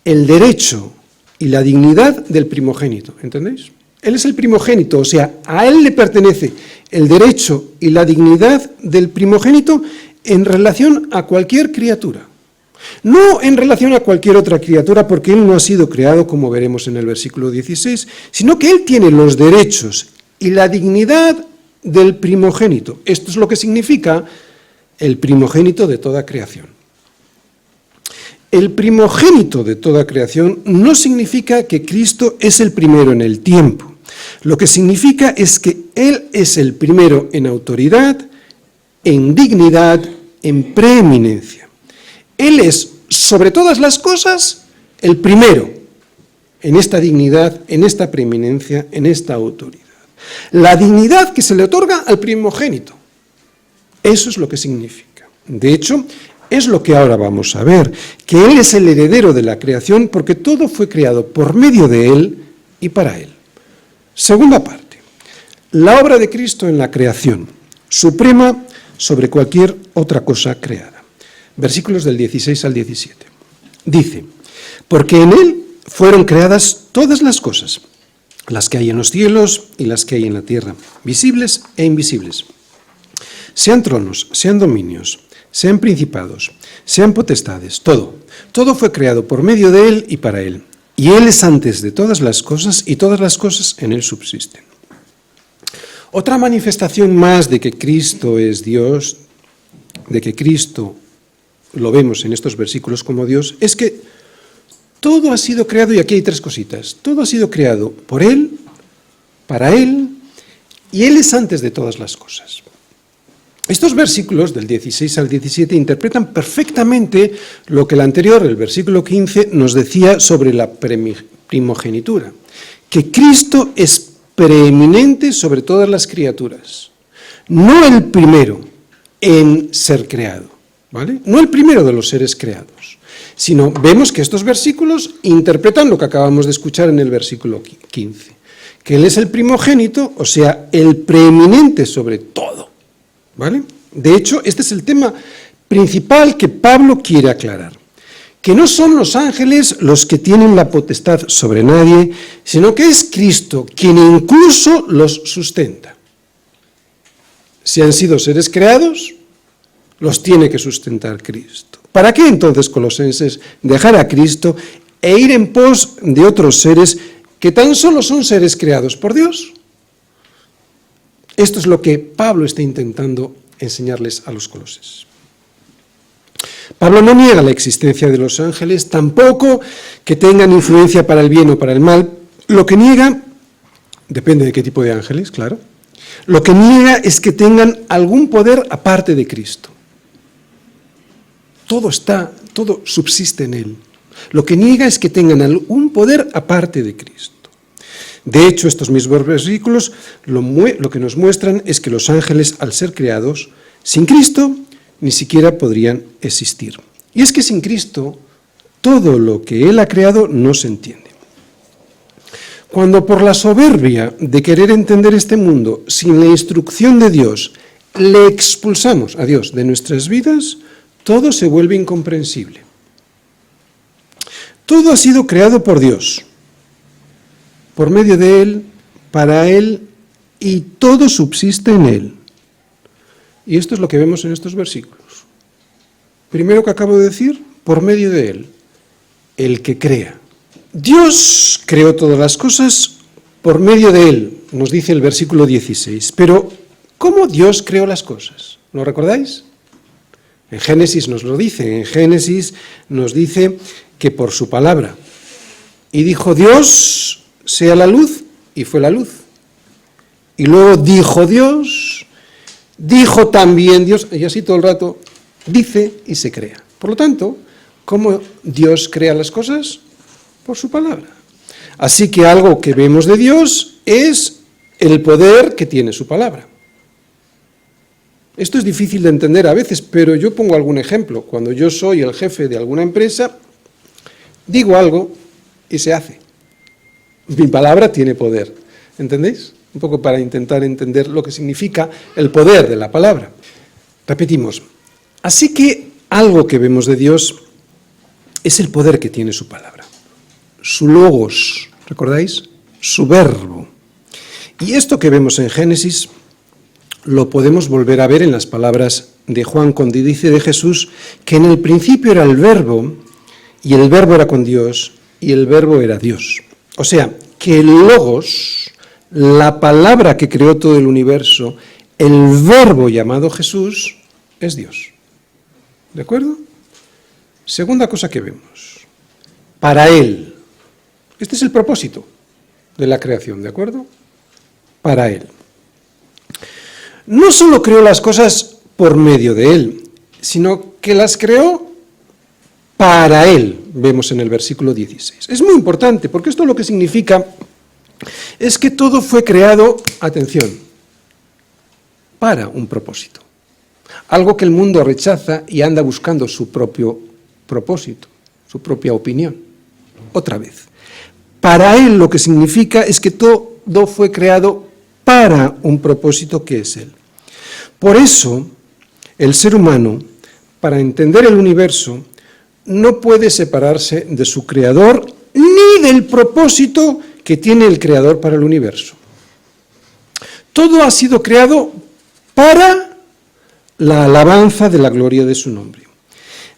el derecho y la dignidad del primogénito, ¿entendéis? Él es el primogénito, o sea, a él le pertenece el derecho y la dignidad del primogénito en relación a cualquier criatura. No en relación a cualquier otra criatura, porque él no ha sido creado, como veremos en el versículo 16, sino que él tiene los derechos y la dignidad del primogénito. Esto es lo que significa el primogénito de toda creación. El primogénito de toda creación no significa que Cristo es el primero en el tiempo. Lo que significa es que Él es el primero en autoridad, en dignidad, en preeminencia. Él es, sobre todas las cosas, el primero en esta dignidad, en esta preeminencia, en esta autoridad. La dignidad que se le otorga al primogénito. Eso es lo que significa. De hecho, es lo que ahora vamos a ver, que Él es el heredero de la creación porque todo fue creado por medio de Él y para Él. Segunda parte, la obra de Cristo en la creación, suprema sobre cualquier otra cosa creada. Versículos del 16 al 17. Dice, porque en Él fueron creadas todas las cosas, las que hay en los cielos y las que hay en la tierra, visibles e invisibles. Sean tronos, sean dominios, sean principados, sean potestades, todo fue creado por medio de Él y para Él. Y Él es antes de todas las cosas y todas las cosas en Él subsisten. Otra manifestación más de que Cristo es Dios, de que Cristo lo vemos en estos versículos como Dios, es que todo ha sido creado, y aquí hay tres cositas, todo ha sido creado por Él, para Él, y Él es antes de todas las cosas. Estos versículos, del 16 al 17, interpretan perfectamente lo que el anterior, el versículo 15, nos decía sobre la primogenitura, que Cristo es preeminente sobre todas las criaturas, no el primero en ser creado, ¿vale? No el primero de los seres creados, sino vemos que estos versículos interpretan lo que acabamos de escuchar en el versículo 15, que Él es el primogénito, o sea, el preeminente sobre todo. ¿Vale? De hecho, este es el tema principal que Pablo quiere aclarar. Que no son los ángeles los que tienen la potestad sobre nadie, sino que es Cristo quien incluso los sustenta. Si han sido seres creados, los tiene que sustentar Cristo. ¿Para qué entonces, colosenses, dejar a Cristo e ir en pos de otros seres que tan solo son seres creados por Dios? Esto es lo que Pablo está intentando enseñarles a los colosenses. Pablo no niega la existencia de los ángeles, tampoco que tengan influencia para el bien o para el mal. Lo que niega, depende de qué tipo de ángeles, claro, lo que niega es que tengan algún poder aparte de Cristo. Todo subsiste en Él. Lo que niega es que tengan algún poder aparte de Cristo. De hecho, estos mismos versículos lo que nos muestran es que los ángeles, al ser creados, sin Cristo, ni siquiera podrían existir. Y es que sin Cristo, todo lo que Él ha creado no se entiende. Cuando por la soberbia de querer entender este mundo sin la instrucción de Dios, le expulsamos a Dios de nuestras vidas, todo se vuelve incomprensible. Todo ha sido creado por Dios, por medio de Él, para Él, y todo subsiste en Él. Y esto es lo que vemos en estos versículos. Primero que acabo de decir, por medio de Él, el que crea. Dios creó todas las cosas por medio de Él, nos dice el versículo 16. Pero, ¿cómo Dios creó las cosas? ¿Lo recordáis? En Génesis nos lo dice. En Génesis nos dice que por su palabra. Y dijo Dios, sea la luz, y fue la luz. Y luego dijo Dios, dijo también Dios, y así todo el rato dice y se crea. Por lo tanto, ¿cómo Dios crea las cosas? Por su palabra. Así que algo que vemos de Dios es el poder que tiene su palabra. Esto es difícil de entender a veces, pero yo pongo algún ejemplo. Cuando yo soy el jefe de alguna empresa, digo algo y se hace. Mi palabra tiene poder. ¿Entendéis? Un poco para intentar entender lo que significa el poder de la palabra. Repetimos. Así que algo que vemos de Dios es el poder que tiene su palabra. Su logos, ¿recordáis? Su verbo. Y esto que vemos en Génesis lo podemos volver a ver en las palabras de Juan cuando dice de Jesús que en el principio era el verbo y el verbo era con Dios y el verbo era Dios. O sea, que el logos, la palabra que creó todo el universo, el verbo llamado Jesús, es Dios. ¿De acuerdo? Segunda cosa que vemos. Para Él. Este es el propósito de la creación, ¿de acuerdo? Para Él. No solo creó las cosas por medio de Él, sino que las creó para Él, vemos en el versículo 16. Es muy importante, porque esto lo que significa es que todo fue creado, atención, para un propósito. Algo que el mundo rechaza y anda buscando su propio propósito, su propia opinión. Otra vez. Para Él lo que significa es que todo fue creado para un propósito que es Él. Por eso, el ser humano, para entender el universo, no puede separarse de su creador ni del propósito que tiene el creador para el universo. Todo ha sido creado para la alabanza de la gloria de su nombre.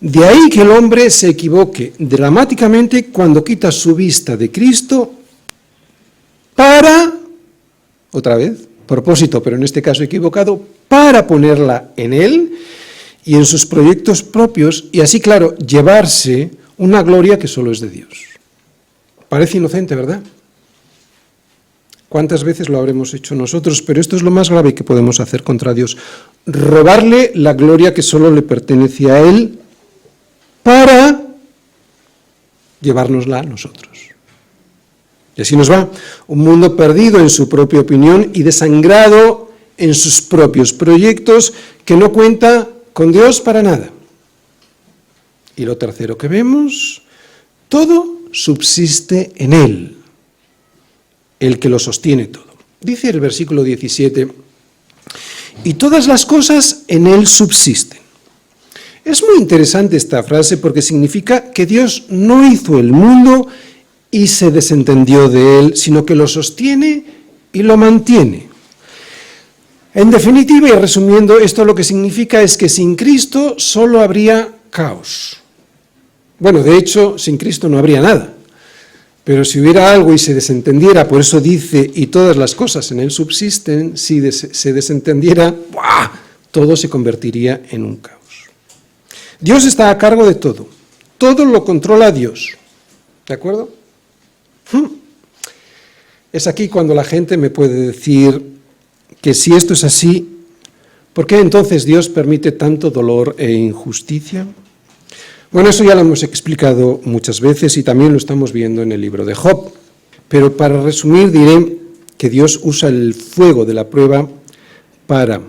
De ahí que el hombre se equivoque dramáticamente cuando quita su vista de Cristo para, otra vez, propósito, pero en este caso equivocado, para ponerla en Él y en sus proyectos propios y así, claro, llevarse una gloria que solo es de Dios. Parece inocente, ¿verdad? ¿Cuántas veces lo habremos hecho nosotros? Pero esto es lo más grave que podemos hacer contra Dios. Robarle la gloria que solo le pertenece a Él para llevárnosla a nosotros. Y así nos va, un mundo perdido en su propia opinión y desangrado en sus propios proyectos que no cuenta con Dios para nada. Y lo tercero que vemos, todo subsiste en Él, el que lo sostiene todo. Dice el versículo 17, y todas las cosas en él subsisten. Es muy interesante esta frase porque significa que Dios no hizo el mundo y se desentendió de él, sino que lo sostiene y lo mantiene. En definitiva, y resumiendo, esto lo que significa es que sin Cristo solo habría caos. Bueno, de hecho, sin Cristo no habría nada. Pero si hubiera algo y se desentendiera, por eso dice, y todas las cosas en él subsisten, si se desentendiera, ¡buah!, todo se convertiría en un caos. Dios está a cargo de todo. Todo lo controla Dios. ¿De acuerdo? Es aquí cuando la gente me puede decir que si esto es así, ¿por qué entonces Dios permite tanto dolor e injusticia? Bueno, eso ya lo hemos explicado muchas veces y también lo estamos viendo en el libro de Job. Pero para resumir diré que Dios usa el fuego de la prueba para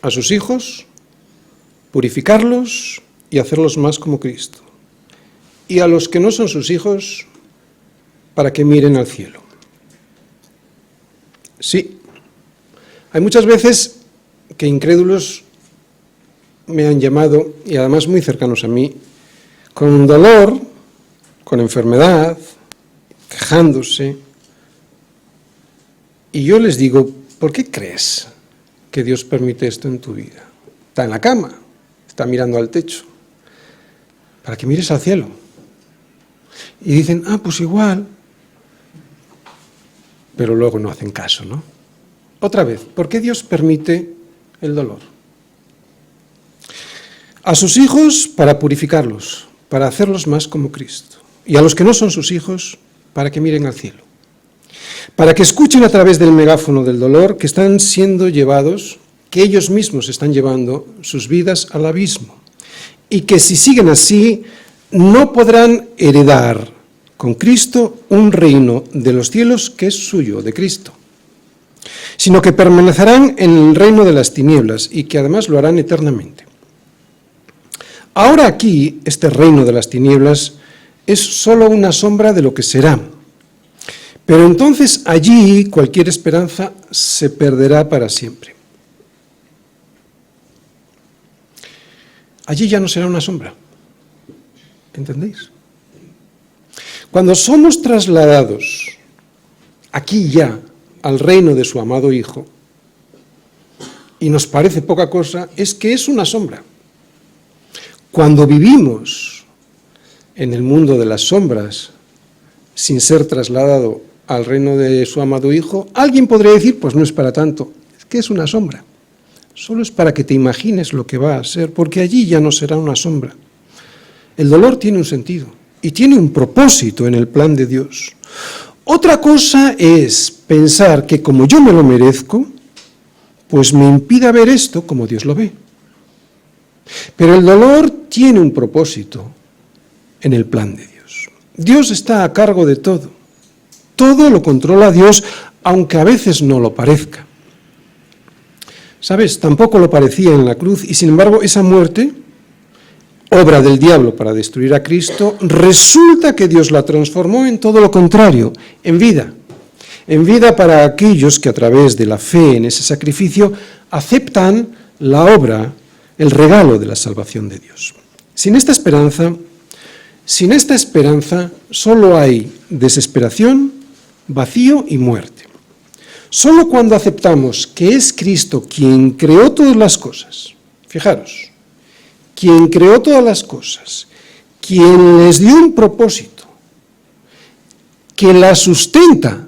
a sus hijos purificarlos y hacerlos más como Cristo. Y a los que no son sus hijos, para que miren al cielo. Sí, hay muchas veces que incrédulos me han llamado, y además muy cercanos a mí, con dolor, con enfermedad, quejándose, y yo les digo, ¿por qué crees que Dios permite esto en tu vida? Está en la cama, está mirando al techo, para que mires al cielo. Y dicen, pues igual, pero luego no hacen caso, ¿no? Otra vez, ¿por qué Dios permite el dolor? A sus hijos para purificarlos, para hacerlos más como Cristo. Y a los que no son sus hijos, para que miren al cielo. Para que escuchen a través del megáfono del dolor que están siendo llevados, que ellos mismos están llevando sus vidas al abismo. Y que si siguen así, no podrán heredar con Cristo un reino de los cielos que es suyo, de Cristo, sino que permanecerán en el reino de las tinieblas y que además lo harán eternamente. Ahora aquí, este reino de las tinieblas es solo una sombra de lo que será, pero entonces allí cualquier esperanza se perderá para siempre. Allí ya no será una sombra, ¿entendéis? Cuando somos trasladados aquí ya al reino de su amado Hijo, y nos parece poca cosa, es que es una sombra. Cuando vivimos en el mundo de las sombras, sin ser trasladado al reino de su amado Hijo, alguien podría decir, pues no es para tanto, es que es una sombra. Solo es para que te imagines lo que va a ser, porque allí ya no será una sombra. El dolor tiene un sentido y tiene un propósito en el plan de Dios. Otra cosa es pensar que como yo me lo merezco, pues me impida ver esto como Dios lo ve. Pero el dolor tiene un propósito en el plan de Dios. Dios está a cargo de todo. Todo lo controla Dios, aunque a veces no lo parezca. ¿Sabes? Tampoco lo parecía en la cruz, y sin embargo esa muerte, obra del diablo para destruir a Cristo, resulta que Dios la transformó en todo lo contrario, en vida. En vida para aquellos que a través de la fe en ese sacrificio aceptan la obra, el regalo de la salvación de Dios. Sin esta esperanza solo hay desesperación, vacío y muerte. Solo cuando aceptamos que es Cristo quien creó todas las cosas, fijaros, quien creó todas las cosas, quien les dio un propósito, que las sustenta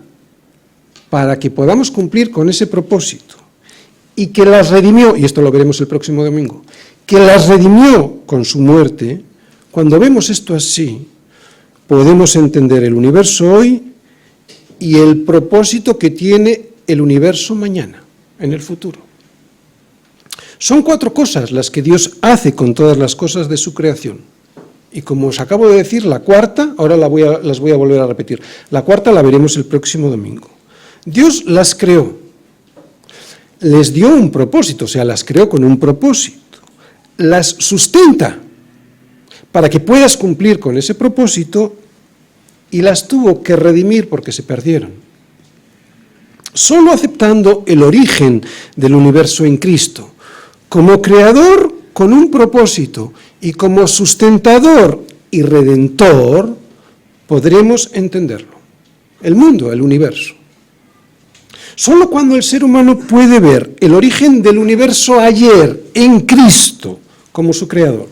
para que podamos cumplir con ese propósito, y que las redimió, y esto lo veremos el próximo domingo, que las redimió con su muerte, cuando vemos esto así, podemos entender el universo hoy y el propósito que tiene el universo mañana, en el futuro. Son 4 cosas las que Dios hace con todas las cosas de su creación. Y como os acabo de decir, la cuarta, ahora las voy a volver a repetir, la cuarta la veremos el próximo domingo. Dios las creó, les dio un propósito, o sea, las creó con un propósito, las sustenta para que puedas cumplir con ese propósito y las tuvo que redimir porque se perdieron. solo aceptando el origen del universo en Cristo, como creador con un propósito y como sustentador y redentor, podremos entenderlo. El mundo, el universo. Solo cuando el ser humano puede ver el origen del universo ayer en Cristo como su creador,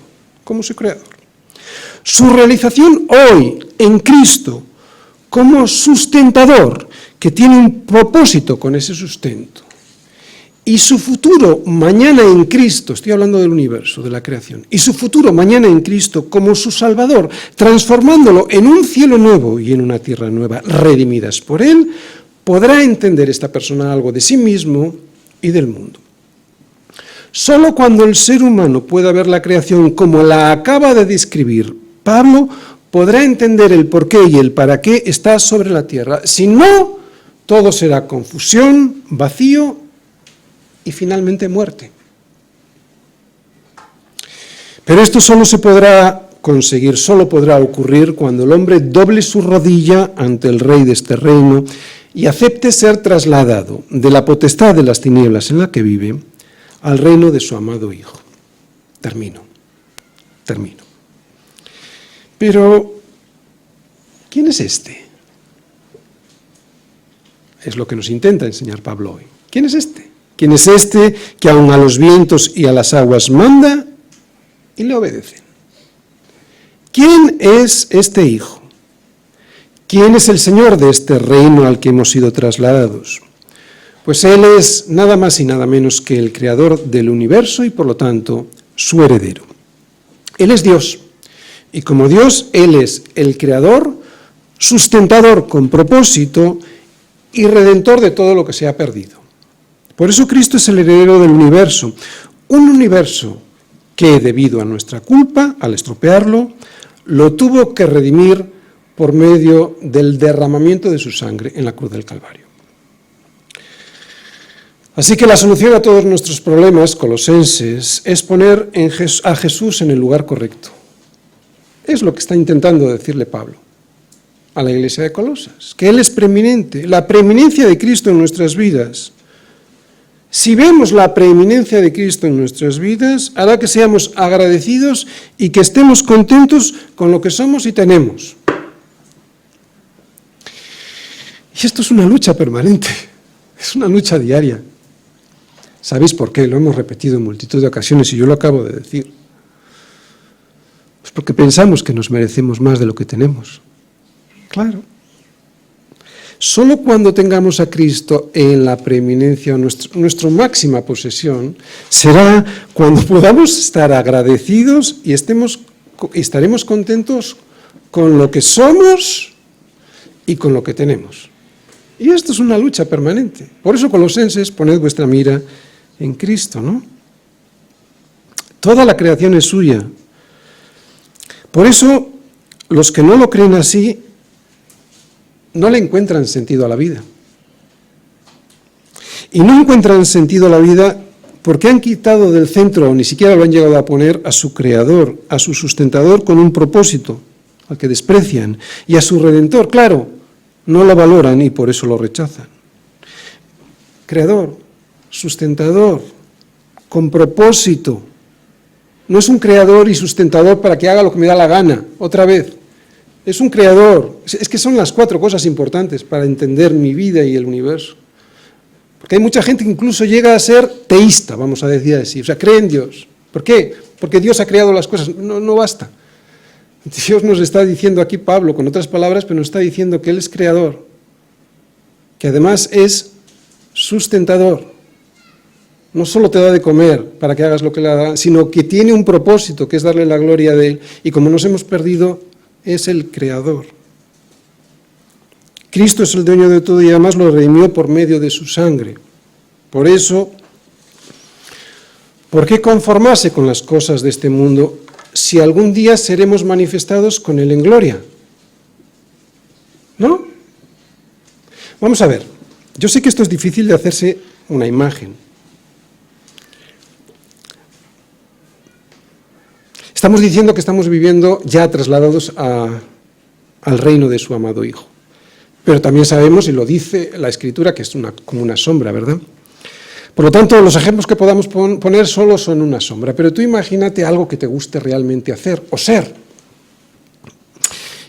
su realización hoy en Cristo como sustentador, que tiene un propósito con ese sustento, y su futuro mañana en Cristo, estoy hablando del universo, de la creación, y su futuro mañana en Cristo como su Salvador, transformándolo en un cielo nuevo y en una tierra nueva, redimidas por Él, podrá entender esta persona algo de sí mismo y del mundo. Solo cuando el ser humano pueda ver la creación como la acaba de describir Pablo, podrá entender el porqué y el para qué está sobre la tierra. Si no, todo será confusión, vacío y finalmente muerte. Pero esto solo se podrá conseguir, solo podrá ocurrir cuando el hombre doble su rodilla ante el rey de este reino y acepte ser trasladado de la potestad de las tinieblas en la que vive al reino de su amado Hijo. Termino. Pero, ¿quién es este? Es lo que nos intenta enseñar Pablo hoy. ¿Quién es este? ¿Quién es este que aun a los vientos y a las aguas manda y le obedecen? ¿Quién es este Hijo? ¿Quién es el Señor de este reino al que hemos sido trasladados? Pues Él es nada más y nada menos que el creador del universo y por lo tanto su heredero. Él es Dios y como Dios Él es el creador, sustentador con propósito y redentor de todo lo que se ha perdido. Por eso Cristo es el heredero del universo, un universo que debido a nuestra culpa, al estropearlo, lo tuvo que redimir por medio del derramamiento de su sangre en la cruz del Calvario. Así que la solución a todos nuestros problemas, colosenses, es poner a Jesús en el lugar correcto. Es lo que está intentando decirle Pablo a la iglesia de Colosas, que Él es preeminente, la preeminencia de Cristo en nuestras vidas. Si vemos la preeminencia de Cristo en nuestras vidas, hará que seamos agradecidos y que estemos contentos con lo que somos y tenemos. Y esto es una lucha permanente, es una lucha diaria. ¿Sabéis por qué? Lo hemos repetido en multitud de ocasiones y yo lo acabo de decir. Pues porque pensamos que nos merecemos más de lo que tenemos. Claro. Solo cuando tengamos a Cristo en la preeminencia, nuestra máxima posesión, será cuando podamos estar agradecidos y estaremos contentos con lo que somos y con lo que tenemos. Y esto es una lucha permanente. Por eso, colosenses, poned vuestra mira en Cristo, ¿no? Toda la creación es suya. Por eso, los que no lo creen así, no le encuentran sentido a la vida. Y no encuentran sentido a la vida porque han quitado del centro, o ni siquiera lo han llegado a poner, a su creador, a su sustentador con un propósito, al que desprecian, y a su redentor, claro, no lo valoran y por eso lo rechazan. Creador, sustentador, con propósito. No es un creador y sustentador para que haga lo que me da la gana, otra vez. Es un creador. Es que son las 4 cosas importantes para entender mi vida y el universo. Porque hay mucha gente que incluso llega a ser teísta, vamos a decir así. O sea, cree en Dios. ¿Por qué? Porque Dios ha creado las cosas. No basta. Dios nos está diciendo aquí, Pablo, con otras palabras, pero nos está diciendo que Él es creador. Que además es sustentador. No solo te da de comer para que hagas lo que le da, sino que tiene un propósito, que es darle la gloria de Él. Y como nos hemos perdido, es el creador. Cristo es el dueño de todo y además lo redimió por medio de su sangre. Por eso, ¿por qué conformarse con las cosas de este mundo si algún día seremos manifestados con Él en gloria? ¿No? Vamos a ver. Yo sé que esto es difícil de hacerse una imagen. Estamos diciendo que estamos viviendo ya trasladados al reino de su amado Hijo. Pero también sabemos, y lo dice la Escritura, que es como una sombra, ¿verdad? Por lo tanto, los ejemplos que podamos poner solo son una sombra. Pero tú imagínate algo que te guste realmente hacer o ser.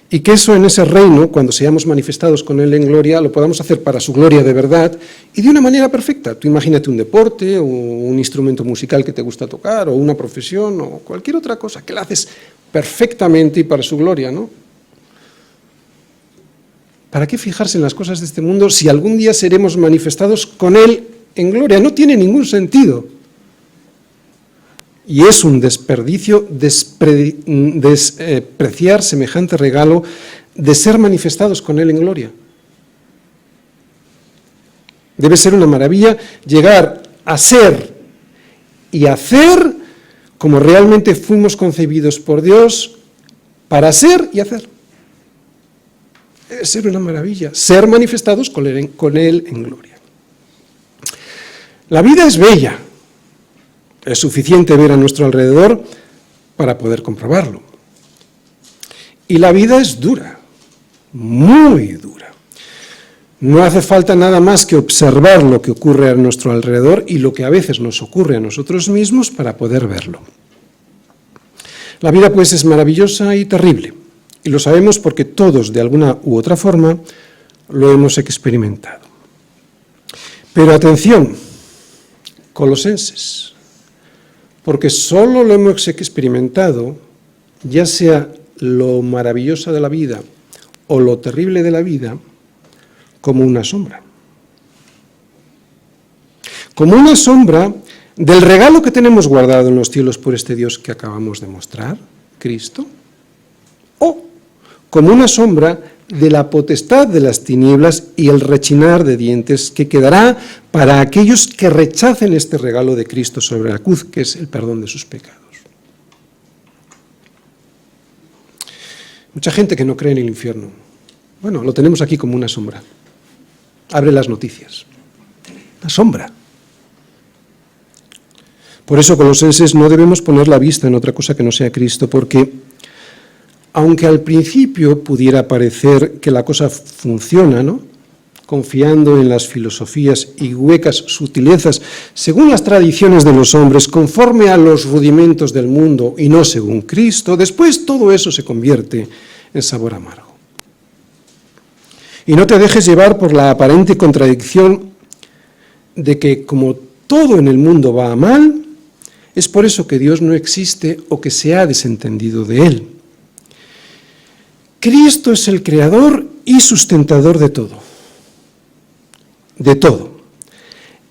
Y que eso en ese reino, cuando seamos manifestados con Él en gloria, lo podamos hacer para su gloria de verdad y de una manera perfecta. Tú imagínate un deporte o un instrumento musical que te gusta tocar o una profesión o cualquier otra cosa que la haces perfectamente y para su gloria, ¿no? ¿Para qué fijarse en las cosas de este mundo si algún día seremos manifestados con Él en gloria? No tiene ningún sentido. Y es un desperdicio despreciar semejante regalo de ser manifestados con Él en gloria. Debe ser una maravilla llegar a ser y hacer como realmente fuimos concebidos por Dios para ser y hacer. Debe ser una maravilla, ser manifestados con Él en gloria. La vida es bella. Es suficiente ver a nuestro alrededor para poder comprobarlo. Y la vida es dura, muy dura. No hace falta nada más que observar lo que ocurre a nuestro alrededor y lo que a veces nos ocurre a nosotros mismos para poder verlo. La vida pues es maravillosa y terrible, y lo sabemos porque todos de alguna u otra forma lo hemos experimentado. Pero atención, Colosenses, porque solo lo hemos experimentado, ya sea lo maravilloso de la vida o lo terrible de la vida, como una sombra. Como una sombra del regalo que tenemos guardado en los cielos por este Dios que acabamos de mostrar, Cristo, o como una sombra de la potestad de las tinieblas y el rechinar de dientes que quedará para aquellos que rechacen este regalo de Cristo sobre la cruz, que es el perdón de sus pecados. Mucha gente que no cree en el infierno. Bueno, lo tenemos aquí como una sombra. Abre las noticias. Una sombra. Por eso, Colosenses, no debemos poner la vista en otra cosa que no sea Cristo, porque aunque al principio pudiera parecer que la cosa funciona, ¿no?, confiando en las filosofías y huecas sutilezas según las tradiciones de los hombres, conforme a los rudimentos del mundo y no según Cristo, después todo eso se convierte en sabor amargo. Y no te dejes llevar por la aparente contradicción de que como todo en el mundo va a mal, es por eso que Dios no existe o que se ha desentendido de Él. Cristo es el creador y sustentador de todo. De todo.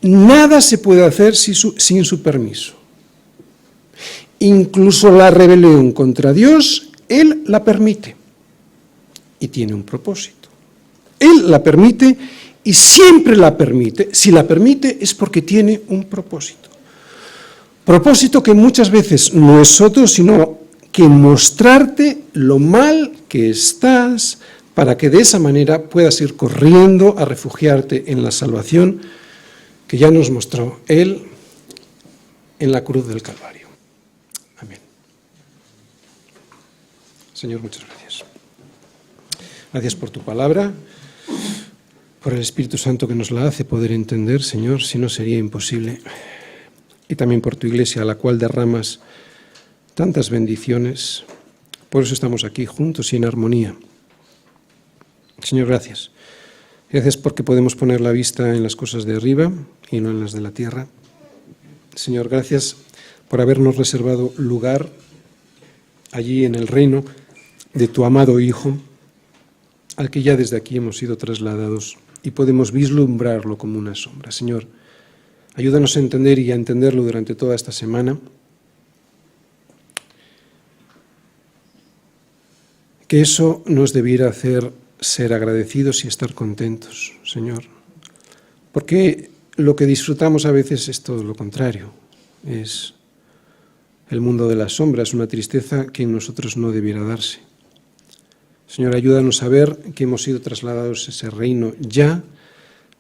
Nada se puede hacer sin su permiso. Incluso la rebelión contra Dios, Él la permite. Y tiene un propósito. Él la permite y siempre la permite. Si la permite es porque tiene un propósito. Propósito que muchas veces no es otro, sino que mostrarte lo mal que estás para que de esa manera puedas ir corriendo a refugiarte en la salvación que ya nos mostró Él en la cruz del Calvario. Amén. Señor, muchas gracias. Gracias por tu palabra, por el Espíritu Santo que nos la hace poder entender, Señor, si no sería imposible. Y también por tu Iglesia, a la cual derramas tantas bendiciones. Por eso estamos aquí juntos y en armonía. Señor, gracias. Gracias porque podemos poner la vista en las cosas de arriba y no en las de la tierra. Señor, gracias por habernos reservado lugar allí en el reino de tu amado Hijo, al que ya desde aquí hemos sido trasladados y podemos vislumbrarlo como una sombra. Señor, ayúdanos a entender y a entenderlo durante toda esta semana. Que eso nos debiera hacer ser agradecidos y estar contentos, Señor. Porque lo que disfrutamos a veces es todo lo contrario. Es el mundo de las sombras, una tristeza que en nosotros no debiera darse. Señor, ayúdanos a ver que hemos sido trasladados a ese reino ya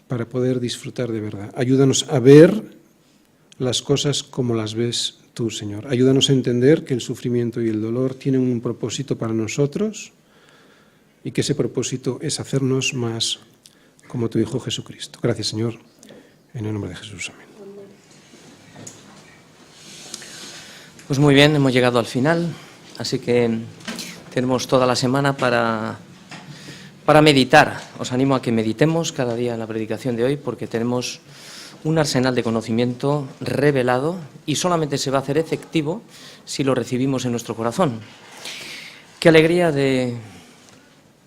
para poder disfrutar de verdad. Ayúdanos a ver las cosas como las ves tú, Señor. Ayúdanos a entender que el sufrimiento y el dolor tienen un propósito para nosotros y que ese propósito es hacernos más como tu Hijo Jesucristo. Gracias, Señor, en el nombre de Jesús. Amén. Pues muy bien, hemos llegado al final, así que tenemos toda la semana para meditar. Os animo a que meditemos cada día en la predicación de hoy, porque tenemos un arsenal de conocimiento revelado y solamente se va a hacer efectivo si lo recibimos en nuestro corazón. Qué alegría de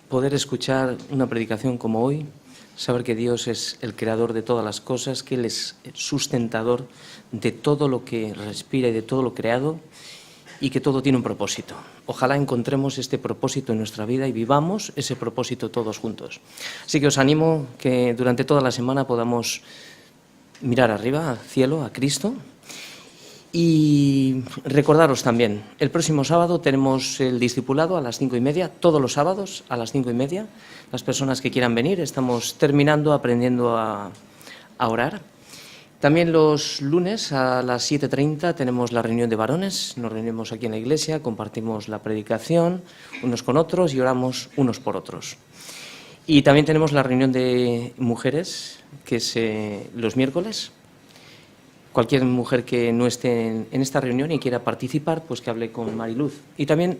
poder escuchar una predicación como hoy, saber que Dios es el creador de todas las cosas, que Él es el sustentador de todo lo que respira y de todo lo creado, y que todo tiene un propósito. Ojalá encontremos este propósito en nuestra vida y vivamos ese propósito todos juntos. Así que os animo que durante toda la semana podamos mirar arriba, al cielo, a Cristo. Y recordaros también, el próximo sábado tenemos el discipulado a las 5:30, todos los sábados a las 5:30. Las personas que quieran venir, estamos terminando, aprendiendo a orar. También los lunes a las 7:30 tenemos la reunión de varones, nos reunimos aquí en la iglesia, compartimos la predicación unos con otros y oramos unos por otros. Y también tenemos la reunión de mujeres, que es los miércoles. Cualquier mujer que no esté en esta reunión y quiera participar, pues que hable con Mariluz. Y también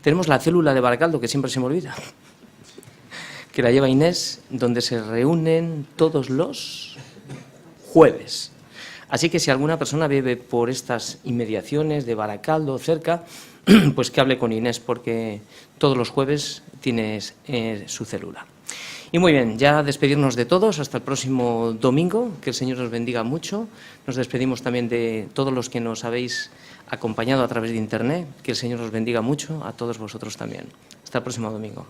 tenemos la célula de Baracaldo, que siempre se me olvida, que la lleva Inés, donde se reúnen todos los jueves. Así que si alguna persona vive por estas inmediaciones de Baracaldo, cerca, pues que hable con Inés, porque todos los jueves tiene su célula. Y muy bien, ya despedirnos de todos hasta el próximo domingo, que el Señor os bendiga mucho. Nos despedimos también de todos los que nos habéis acompañado a través de Internet, que el Señor os bendiga mucho, a todos vosotros también. Hasta el próximo domingo.